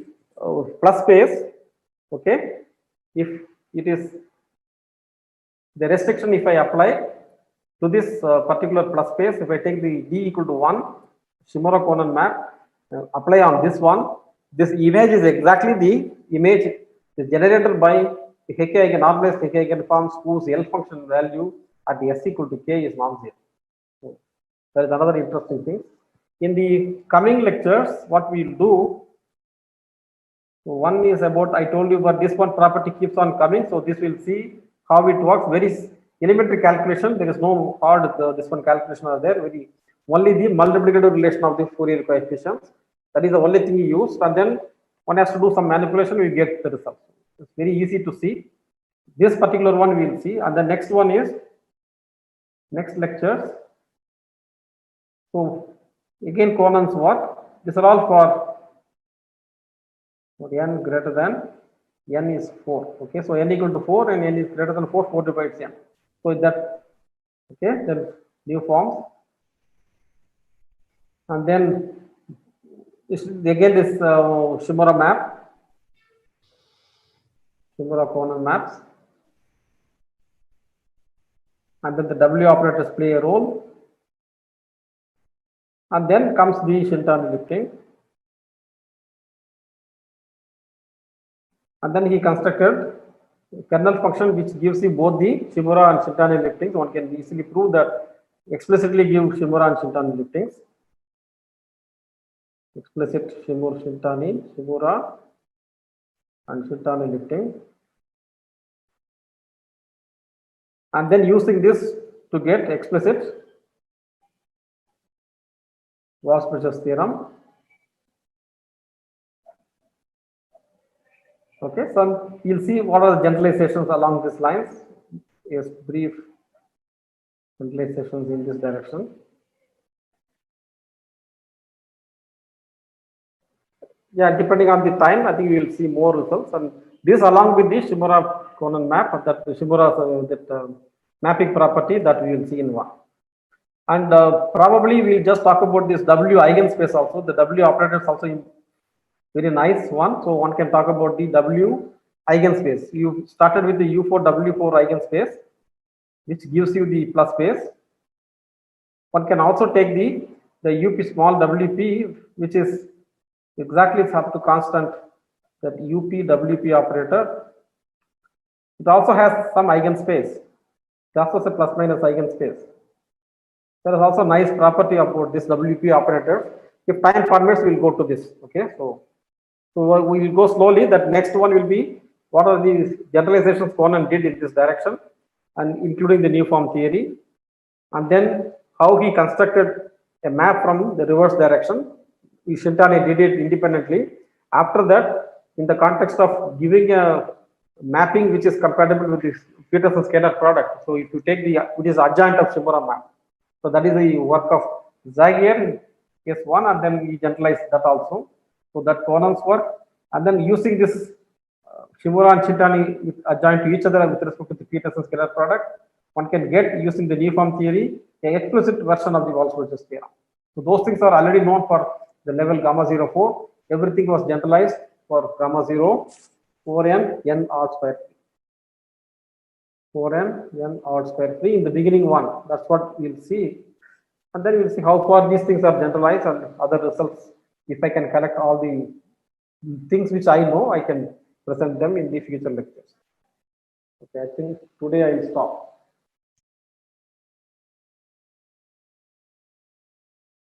plus space, okay, if it is the restriction, if I apply to this particular plus space, if I take the d equal to 1 Shimura Conan map, apply on this one, this image is exactly the image is generated by the Hecke eigenorganized Hecke eigenforms whose L function value at the s equal to k is non-zero. So there is another interesting thing. In the coming lectures, what we will do, so one is about, I told you, but this one property keeps on coming. So this will see how it works. Very elementary calculation. There is no hard this one calculation are there. Very only the multiplicative relation of the Fourier coefficients. That is the only thing you use, and then one has to do some manipulation. We get the result. It's very easy to see. This particular one we will see, and the next one is next lectures. So again, Conan's work. These are all for n greater than n is 4. Okay, so n equal to 4 and n is greater than 4, 4 divides n. So that, okay, then new forms, and then this again this Shimura map, Shimura Conan maps, and then the W operators play a role, and then comes the Shintani lifting, and then he constructed a kernel function which gives you both the Shimura and Shintani liftings. One can easily prove that, explicitly give Shimura and Shintani liftings. Explicit Shimura and Shintani lifting, and then using this to get explicit Gauss-Bridges theorem, Okay, so you'll see what are the generalizations along these lines. Yes, brief generalizations in this direction. Yeah, depending on the time, I think we will see more results. And this along with the Shimura-Conan map, that Shimura mapping property that we will see in one. And probably we'll just talk about this W eigenspace also. The W operator is also very nice one. So one can talk about the W eigenspace. You started with the U4 W4 eigenspace, which gives you the plus space. One can also take the UP small WP, which is exactly it's up to constant, that UP WP operator. It also has some eigenspace. It also has a plus minus eigenspace. There is also nice property about this WP operator. If time permits, we'll go to this. Okay, so we will go slowly. That next one will be what are the generalizations Conan did in this direction, and including the new form theory, and then how he constructed a map from the reverse direction. Shintani did it independently. After that, in the context of giving a mapping which is compatible with this Peterson scalar product, so if you take which is adjoint of Shimura map, so that is the work of Zagier in case one, and then we generalize that also. So that Conan's work, and then using this Shimura and Shintani adjoint to each other with respect to the Peterson scalar product, one can get, using the new form theory, an explicit version of the Walsh-Bridges theorem. So those things are already known for the level gamma 0, 4. Everything was generalized for gamma 0, 4n n r square 4n n r square 3 in the beginning one. That's what we'll see. And then we'll see how far these things are generalized and other results. If I can collect all the things which I know, I can present them in the future lectures. Okay, I think today I will stop.